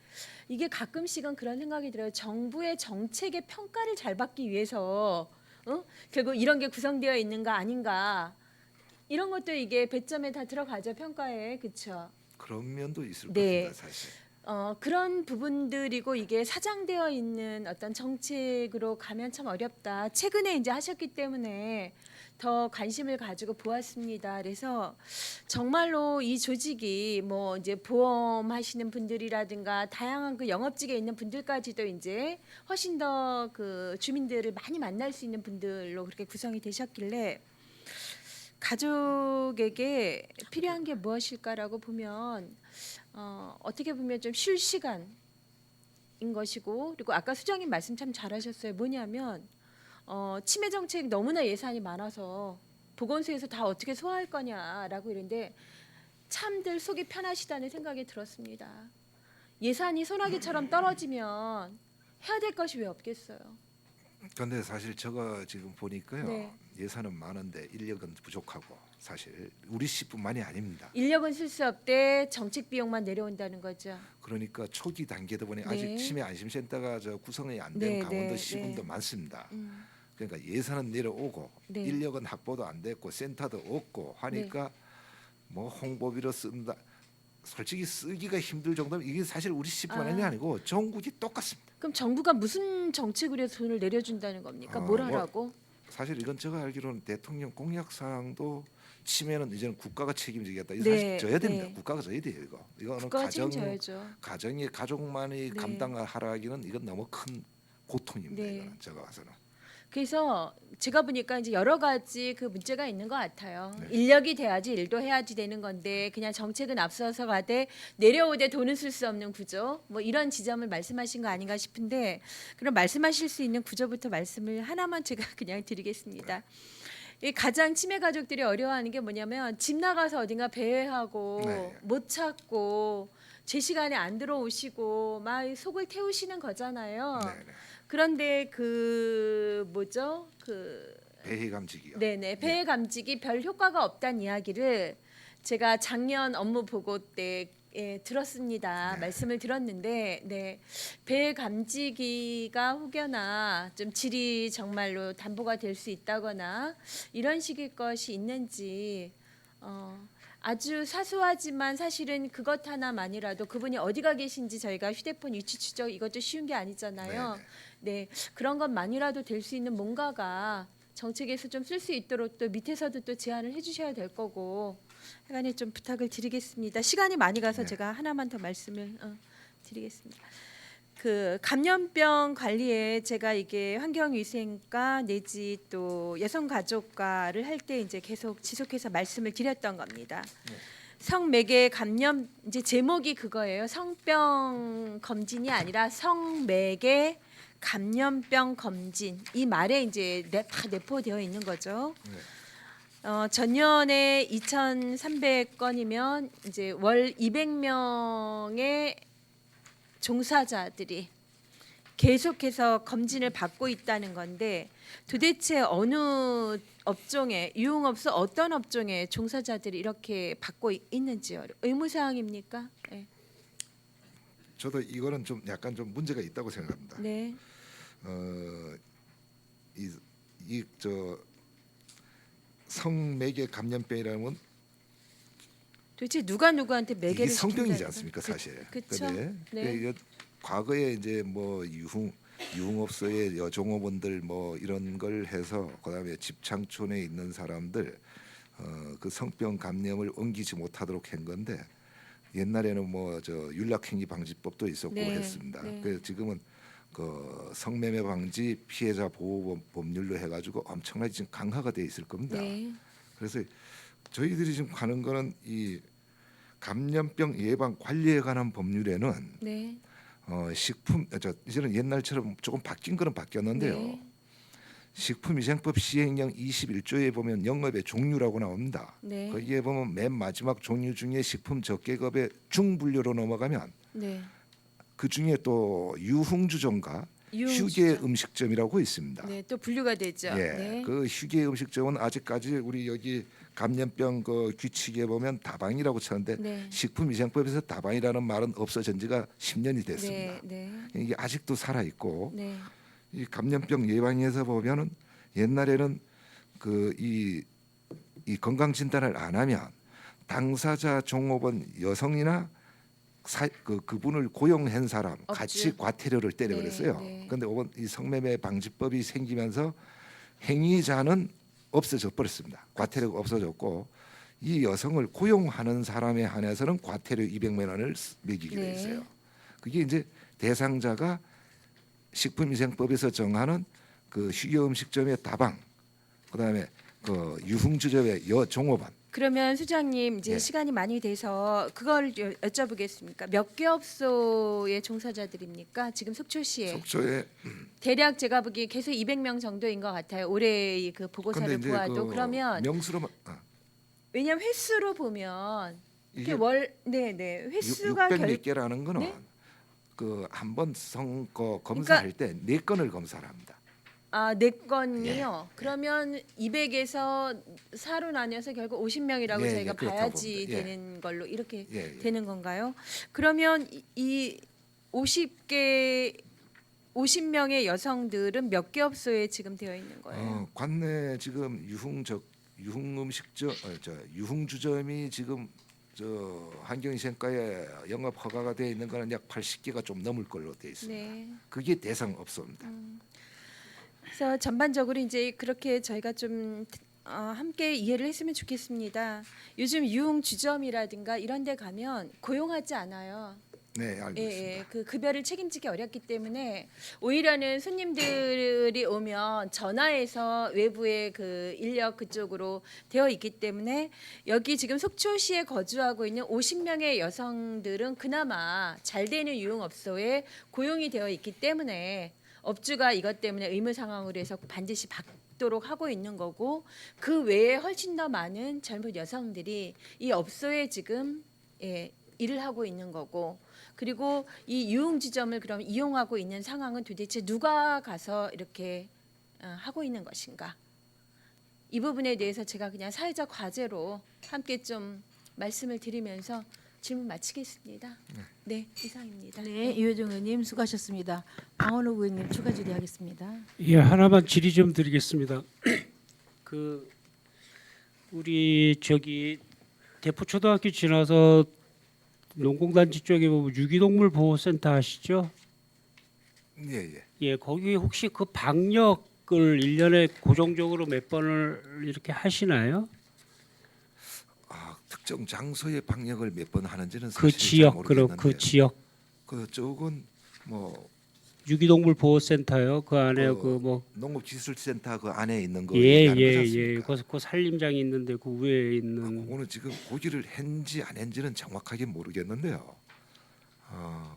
이게 가끔씩은 그런 생각이 들어요. 정부의 정책의 평가를 잘 받기 위해서 결국 이런 게 구성되어 있는가 아닌가 이런 것도 이게 배점에 다 들어가죠 평가에 그렇죠. 그런 면도 있을 네. 겁니다, 사실. 그런 부분들이고 이게 사장되어 있는 어떤 정책으로 가면 참 어렵다. 최근에 이제 하셨기 때문에 더 관심을 가지고 보았습니다. 그래서 정말로 이 조직이 뭐 이제 보험하시는 분들이라든가 다양한 그 영업직에 있는 분들까지도 이제 훨씬 더 그 주민들을 많이 만날 수 있는 분들로 그렇게 구성이 되셨길래 가족에게 필요한 게 무엇일까라고 보면 어떻게 보면 좀 쉴 시간인 것이고 그리고 아까 수장님 말씀 참 잘하셨어요. 뭐냐면 치매 정책 너무나 예산이 많아서 보건소에서 다 어떻게 소화할 거냐라고 이랬는데 참들 속이 편하시다는 생각이 들었습니다. 예산이 소나기처럼 떨어지면 해야 될 것이 왜 없겠어요. 그런데 사실 제가 지금 보니까요. 네. 예산은 많은데 인력은 부족하고 사실 우리 시뿐만이 아닙니다. 인력은 쓸 수 없대 정책 비용만 내려온다는 거죠. 그러니까 초기 단계다 보니 네. 아직 치매 안심센터가 구성이 안 된 네, 강원도 네, 시군도 네. 많습니다. 그러니까 예산은 내려오고 네. 인력은 확보도 안 됐고 센터도 없고 하니까 뭐 홍보비로 쓴다. 솔직히 쓰기가 힘들 정도면 이게 사실 우리 10만 원이 아. 아니고 전국이 똑같습니다. 그럼 정부가 무슨 정책으로 해서 돈을 내려준다는 겁니까? 뭘 뭐 하라고? 사실 이건 제가 알기로는 대통령 공약 사항도 치면은 이제는 국가가 책임지겠다. 이거 네, 사실 져야 됩니다. 네. 국가가 져야 돼요. 이거는 국가가 책임져야죠. 가정이 가족만이 네. 감당하라기는 이건 너무 큰 고통입니다. 네. 이거는 제가 봐서는. 그래서 제가 보니까 이제 여러 가지 그 문제가 있는 것 같아요. 네. 인력이 돼야지 일도 해야지 되는 건데 그냥 정책은 앞서서 가되 내려오되 돈은 쓸 수 없는 구조 뭐 이런 지점을 말씀하신 거 아닌가 싶은데 그럼 말씀하실 수 있는 구조부터 말씀을 하나만 제가 그냥 드리겠습니다. 이 가장 치매 가족들이 어려워하는 게 뭐냐면 집 나가서 어딘가 배회하고 네. 못 찾고 제 시간에 안 들어오시고 막 속을 태우시는 거잖아요. 네네. 그런데 그 뭐죠? 그 배희 감지기요. 네네 폐해 감직이 별 효과가 없다는 이야기를 제가 작년 업무 보고 때 들었습니다. 네. 말씀을 들었는데 네 폐해 감지기가 혹여나 좀 질이 정말로 담보가 될 수 있다거나 이런 식의 것이 있는지 아주 사소하지만 사실은 그것 하나만이라도 그분이 어디가 계신지 저희가 휴대폰 위치 추적 이것도 쉬운 게 아니잖아요. 네네. 네 그런 것만이라도 될 수 있는 뭔가가 정책에서 좀 쓸 수 있도록 또 밑에서도 또 제안을 해주셔야 될 거고 하여간에 좀 부탁을 드리겠습니다. 시간이 많이 가서 네. 제가 하나만 더 말씀을 드리겠습니다. 그 감염병 관리에 제가 이게 환경위생과 내지 또 여성가족과를 할 때 이제 계속 지속해서 말씀을 드렸던 겁니다. 성매개 감염 이제 제목이 그거예요. 성병 검진이 아니라 성매개 감염병 검진 이 말에 이제 다 내포되어 있는 거죠. 네. 전년에 2,300건이면 이제 월 200명의 종사자들이 계속해서 검진을 받고 있다는 건데 도대체 어느 업종에 유흥업소 어떤 업종에 종사자들이 이렇게 받고 있는지요? 의무사항입니까? 네. 저도 이거는 좀 약간 좀 문제가 있다고 생각합니다. 네. 이저 성매개 감염병이라는 건 도대체 누가 누구한테 이게 매개를 성병이지 시킨다는 않습니까, 거? 사실. 그쵸? 근데 네. 이게 과거에 이제 뭐 유흥업소의 여종업원들 뭐 이런 걸 해서 그다음에 집창촌에 있는 사람들 그 성병 감염을 옮기지 못하도록 한 건데 옛날에는 뭐 저 윤락행위 방지법도 있었고 네, 했습니다. 네. 그래서 지금은 그 성매매 방지 피해자 보호 법률로 해가지고 엄청나게 지금 강화가 돼 있을 겁니다. 네. 그래서 저희들이 지금 가는 거는 이 감염병 예방 관리에 관한 법률에는 네. 식품 이제는 옛날처럼 조금 바뀐 거는 바뀌었는데요. 네. 식품위생법 시행령 21조에 보면 영업의 종류라고 나옵니다. 네. 거기에 보면 맨 마지막 종류 중에 식품 적개급의 중분류로 넘어가면 네. 그 중에 또 유흥주점과 휴게 음식점이라고 있습니다. 네, 또 분류가 되죠. 예, 네. 그 휴게 음식점은 아직까지 우리 여기 감염병 그 규칙에 보면 다방이라고 쳤는데 네. 식품위생법에서 다방이라는 말은 없어진 지가 10년이 됐습니다. 네. 이게 아직도 살아 있고 네. 이 감염병 예방에서 보면은 옛날에는 그 이 건강 진단을 안 하면 당사자 종업원 여성이나 그분을 고용한 사람 없죠. 같이 과태료를 때려 네, 그랬어요. 네. 그런데 이번 이 성매매 방지법이 생기면서 행위자는 없어져 버렸습니다. 과태료가 없어졌고 이 여성을 고용하는 사람에 한해서는 과태료 200만 원을 매기기로 네. 했어요. 그게 이제 대상자가 식품위생법에서 정하는 그 휴게음식점의 다방, 그다음에 그 유흥주점의 여종업원. 그러면 수장님 이제 예. 시간이 많이 돼서 그걸 여쭤보겠습니까? 몇 개 업소의 종사자들입니까? 지금 속초시에 속초에 대략 제가 보기에 계속 200명 정도인 것 같아요. 올해 그 근데 보고서를 이제 보아도 그 그러면 명수로 왜냐하면 횟수로 보면 이게 월 네네 횟수가 600개라는 거는 네? 그 한 번 선거 검사할 때 4건을 검사를 합니다. 네 건이요. 예. 그러면 200에서 4로 나뉘어서 결국 50명이라고 예, 저희가 예, 그렇다고 봐야지 봅니다. 예. 되는 걸로 이렇게 예, 예. 되는 건가요? 그러면 이 50명의 여성들은 몇 개 업소에 지금 되어 있는 거예요? 관내 지금 유흥음식점, 유흥주점이 지금 저 환경위생과에 영업 허가가 되어 있는 거는 약 80개가 좀 넘을 걸로 되어 있습니다. 네. 그게 대상 업소입니다. 그래서 전반적으로 이제 그렇게 저희가 좀 함께 이해를 했으면 좋겠습니다. 요즘 유흥주점이라든가 이런 데 가면 고용하지 않아요. 네, 알고 있습니다. 그 급여를 책임지기 어렵기 때문에 오히려는 손님들이 오면 전화해서 외부의 그 인력 그쪽으로 되어 있기 때문에 여기 지금 속초시에 거주하고 있는 50명의 여성들은 그나마 잘 되는 유흥업소에 고용이 되어 있기 때문에 업주가 이것 때문에 의무 상황으로 해서 반드시 받도록 하고 있는 거고, 그 외에 훨씬 더 많은 젊은 여성들이 이 업소에 지금 일을 하고 있는 거고, 그리고 이 유흥지점을 그럼 이용하고 있는 상황은 도대체 누가 가서 이렇게 하고 있는 것인가? 이 부분에 대해서 제가 그냥 사회적 과제로 함께 좀 말씀을 드리면서 질문 마치겠습니다. 네, 이상입니다. 네, 이효정 의원님 수고하셨습니다. 강원호 의원님 추가 질의하겠습니다. 예, 하나만 질의 좀 드리겠습니다. 그 우리 저기 대포초등학교 지나서 농공단지 쪽에 보면 유기동물 보호센터 아시죠? 예, 예. 예, 거기 혹시 그 방역을 1년에 고정적으로 몇 번을 이렇게 하시나요? 특정 장소의 방역을 몇 번 하는지는 그 사실 잘 지역 그럼 모르겠는데 그 지역 그쪽은 뭐 유기동물 보호센터요. 그 안에 그 그 뭐 농업기술센터 그 안에 있는 거 예, 얘기하는 거지 예, 예. 않습니까? 그 산림장이 있는데 그 위에 있는 그거는 지금 고지를 했는지 안 했는지는 정확하게 모르겠는데요.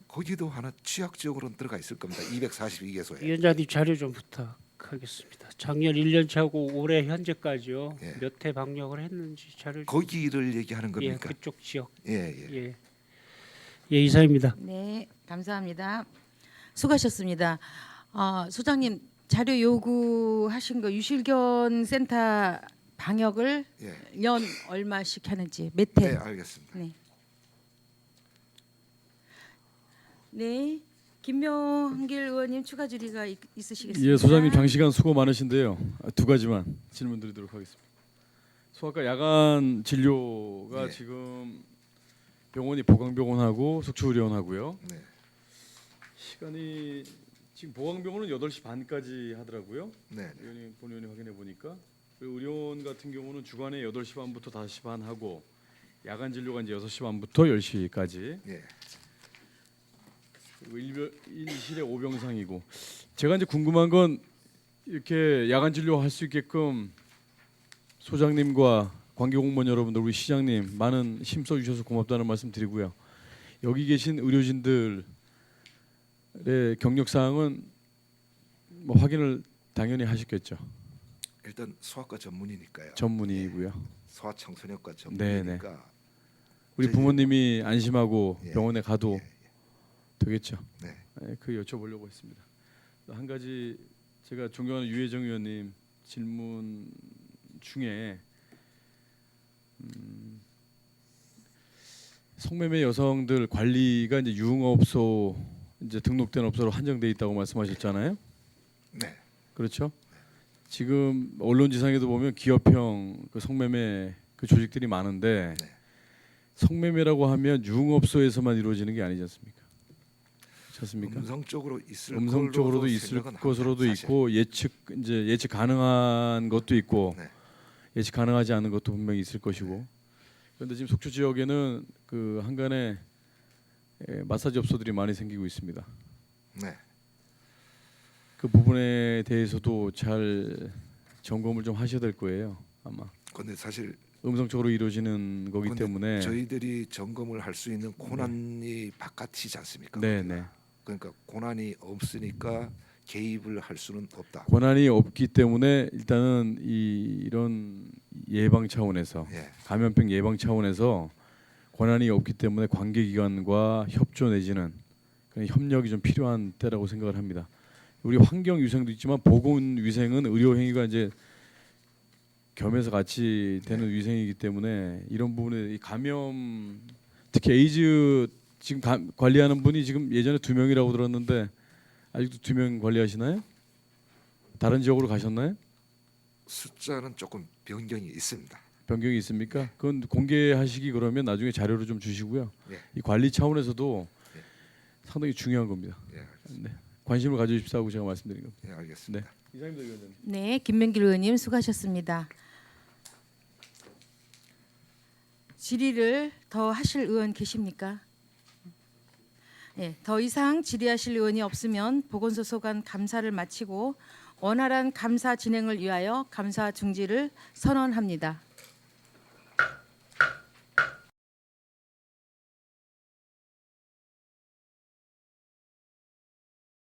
거기도 하나 취약 지역으로는 들어가 있을 겁니다. 242개소에. 위원장님 자료 좀 부탁하겠습니다. 작년 1년 차고 올해 현재까지요. 예. 몇 회 방역을 했는지 자료 좀. 거기를 얘기하는 예, 겁니까? 그쪽 지역. 예, 예. 예. 예, 이사입니다. 네, 감사합니다. 수고하셨습니다. 소장님 자료 요구하신 거 유실견 센터 방역을 예. 연 얼마씩 하는지 몇 네, 회? 알겠습니다. 네. 네, 김명길 의원님 추가 질의가 있으시겠습니까? 예, 소장님 장시간 수고 많으신데요. 두 가지만 질문드리도록 하겠습니다. 소아과 야간 진료가 예. 지금 병원이 보강병원하고 속초의료원하고요. 네. 시간이 지금 보강병원은 8시 반까지 하더라고요. 네. 의원님 본의원이 확인해 보니까. 그리고 의료원 같은 경우는 주간에 8시 반부터 5시 반 하고 야간 진료가 이제 6시 반부터 10시까지. 예. 그리고 일실에 5병상이고 제가 이제 궁금한 건 이렇게 야간 진료할 수 있게끔 소장님과 관계 공무원 여러분들 우리 시장님 많은 힘써 주셔서 고맙다는 말씀 드리고요. 여기 계신 의료진들의 경력 사항은 뭐 확인을 당연히 하셨겠죠. 일단 소아과 전문이니까요. 전문의고요. 소아청소년과 네네. 전문이니까. 우리 저희- 부모님이 안심하고 예. 병원에 가도 예, 되겠죠. 네. 예, 그 여쭤보려고 했습니다. 한 가지 제가 존경하는 유혜정 의원님 질문 중에 성매매 여성들 관리가 이제 유흥업소 이제 등록된 업소로 한정돼 있다고 말씀하셨잖아요. 네. 그렇죠? 지금 언론지상에도 보면 기업형 그 성매매 그 조직들이 많은데 네. 성매매라고 하면 유흥업소에서만 이루어지는 게 아니지 않습니까? 그렇지 않습니까? 음성적으로 있을 음성적으로도 걸로도 있을 생각은 것으로도 합니다, 사실. 있고 예측 가능한 것도 있고 네. 예측 가능하지 않은 것도 분명히 있을 것이고 그런데 지금 속초 지역에는 그 한간에 마사지 업소들이 많이 생기고 있습니다. 네. 그 부분에 대해서도 잘 점검을 좀 하셔야 될 거예요. 아마 근데 사실 음성적으로 이루어지는 거기 근데 때문에 저희들이 점검을 할 수 있는 권한이 바깥이지 않습니까? 네네 그러니까 권한이 없으니까 개입을 할 수는 없다. 권한이 없기 때문에 일단은 이런 예방 차원에서 예. 감염병 예방 차원에서 권한이 없기 때문에 관계기관과 협조 내지는 그런 협력이 좀 필요한 때라고 생각을 합니다. 우리 환경 위생도 있지만 보건 위생은 의료 행위가 이제 겸해서 같이 되는 위생이기 때문에 이런 부분에 이 감염 특히 에이즈 지금 관리하는 분이 지금 예전에 2명이라고 들었는데 아직도 2명 관리하시나요? 다른 지역으로 가셨나요? 숫자는 조금 변경이 있습니다. 변경이 있습니까? 그건 공개하시기 그러면 나중에 자료로 좀 주시고요. 예. 이 관리 차원에서도 예. 상당히 중요한 겁니다. 예, 알겠습니다. 네. 관심을 가져주십시오 하고 제가 말씀드린 겁니다. 예, 알겠습니다. 이상입니다, 위원장님. 네, 김명길 의원님 수고하셨습니다. 질의를 더 하실 의원 계십니까? 네, 더 이상 질의하실 의원이 없으면 보건소 소관 감사를 마치고 원활한 감사 진행을 위하여 감사 중지를 선언합니다.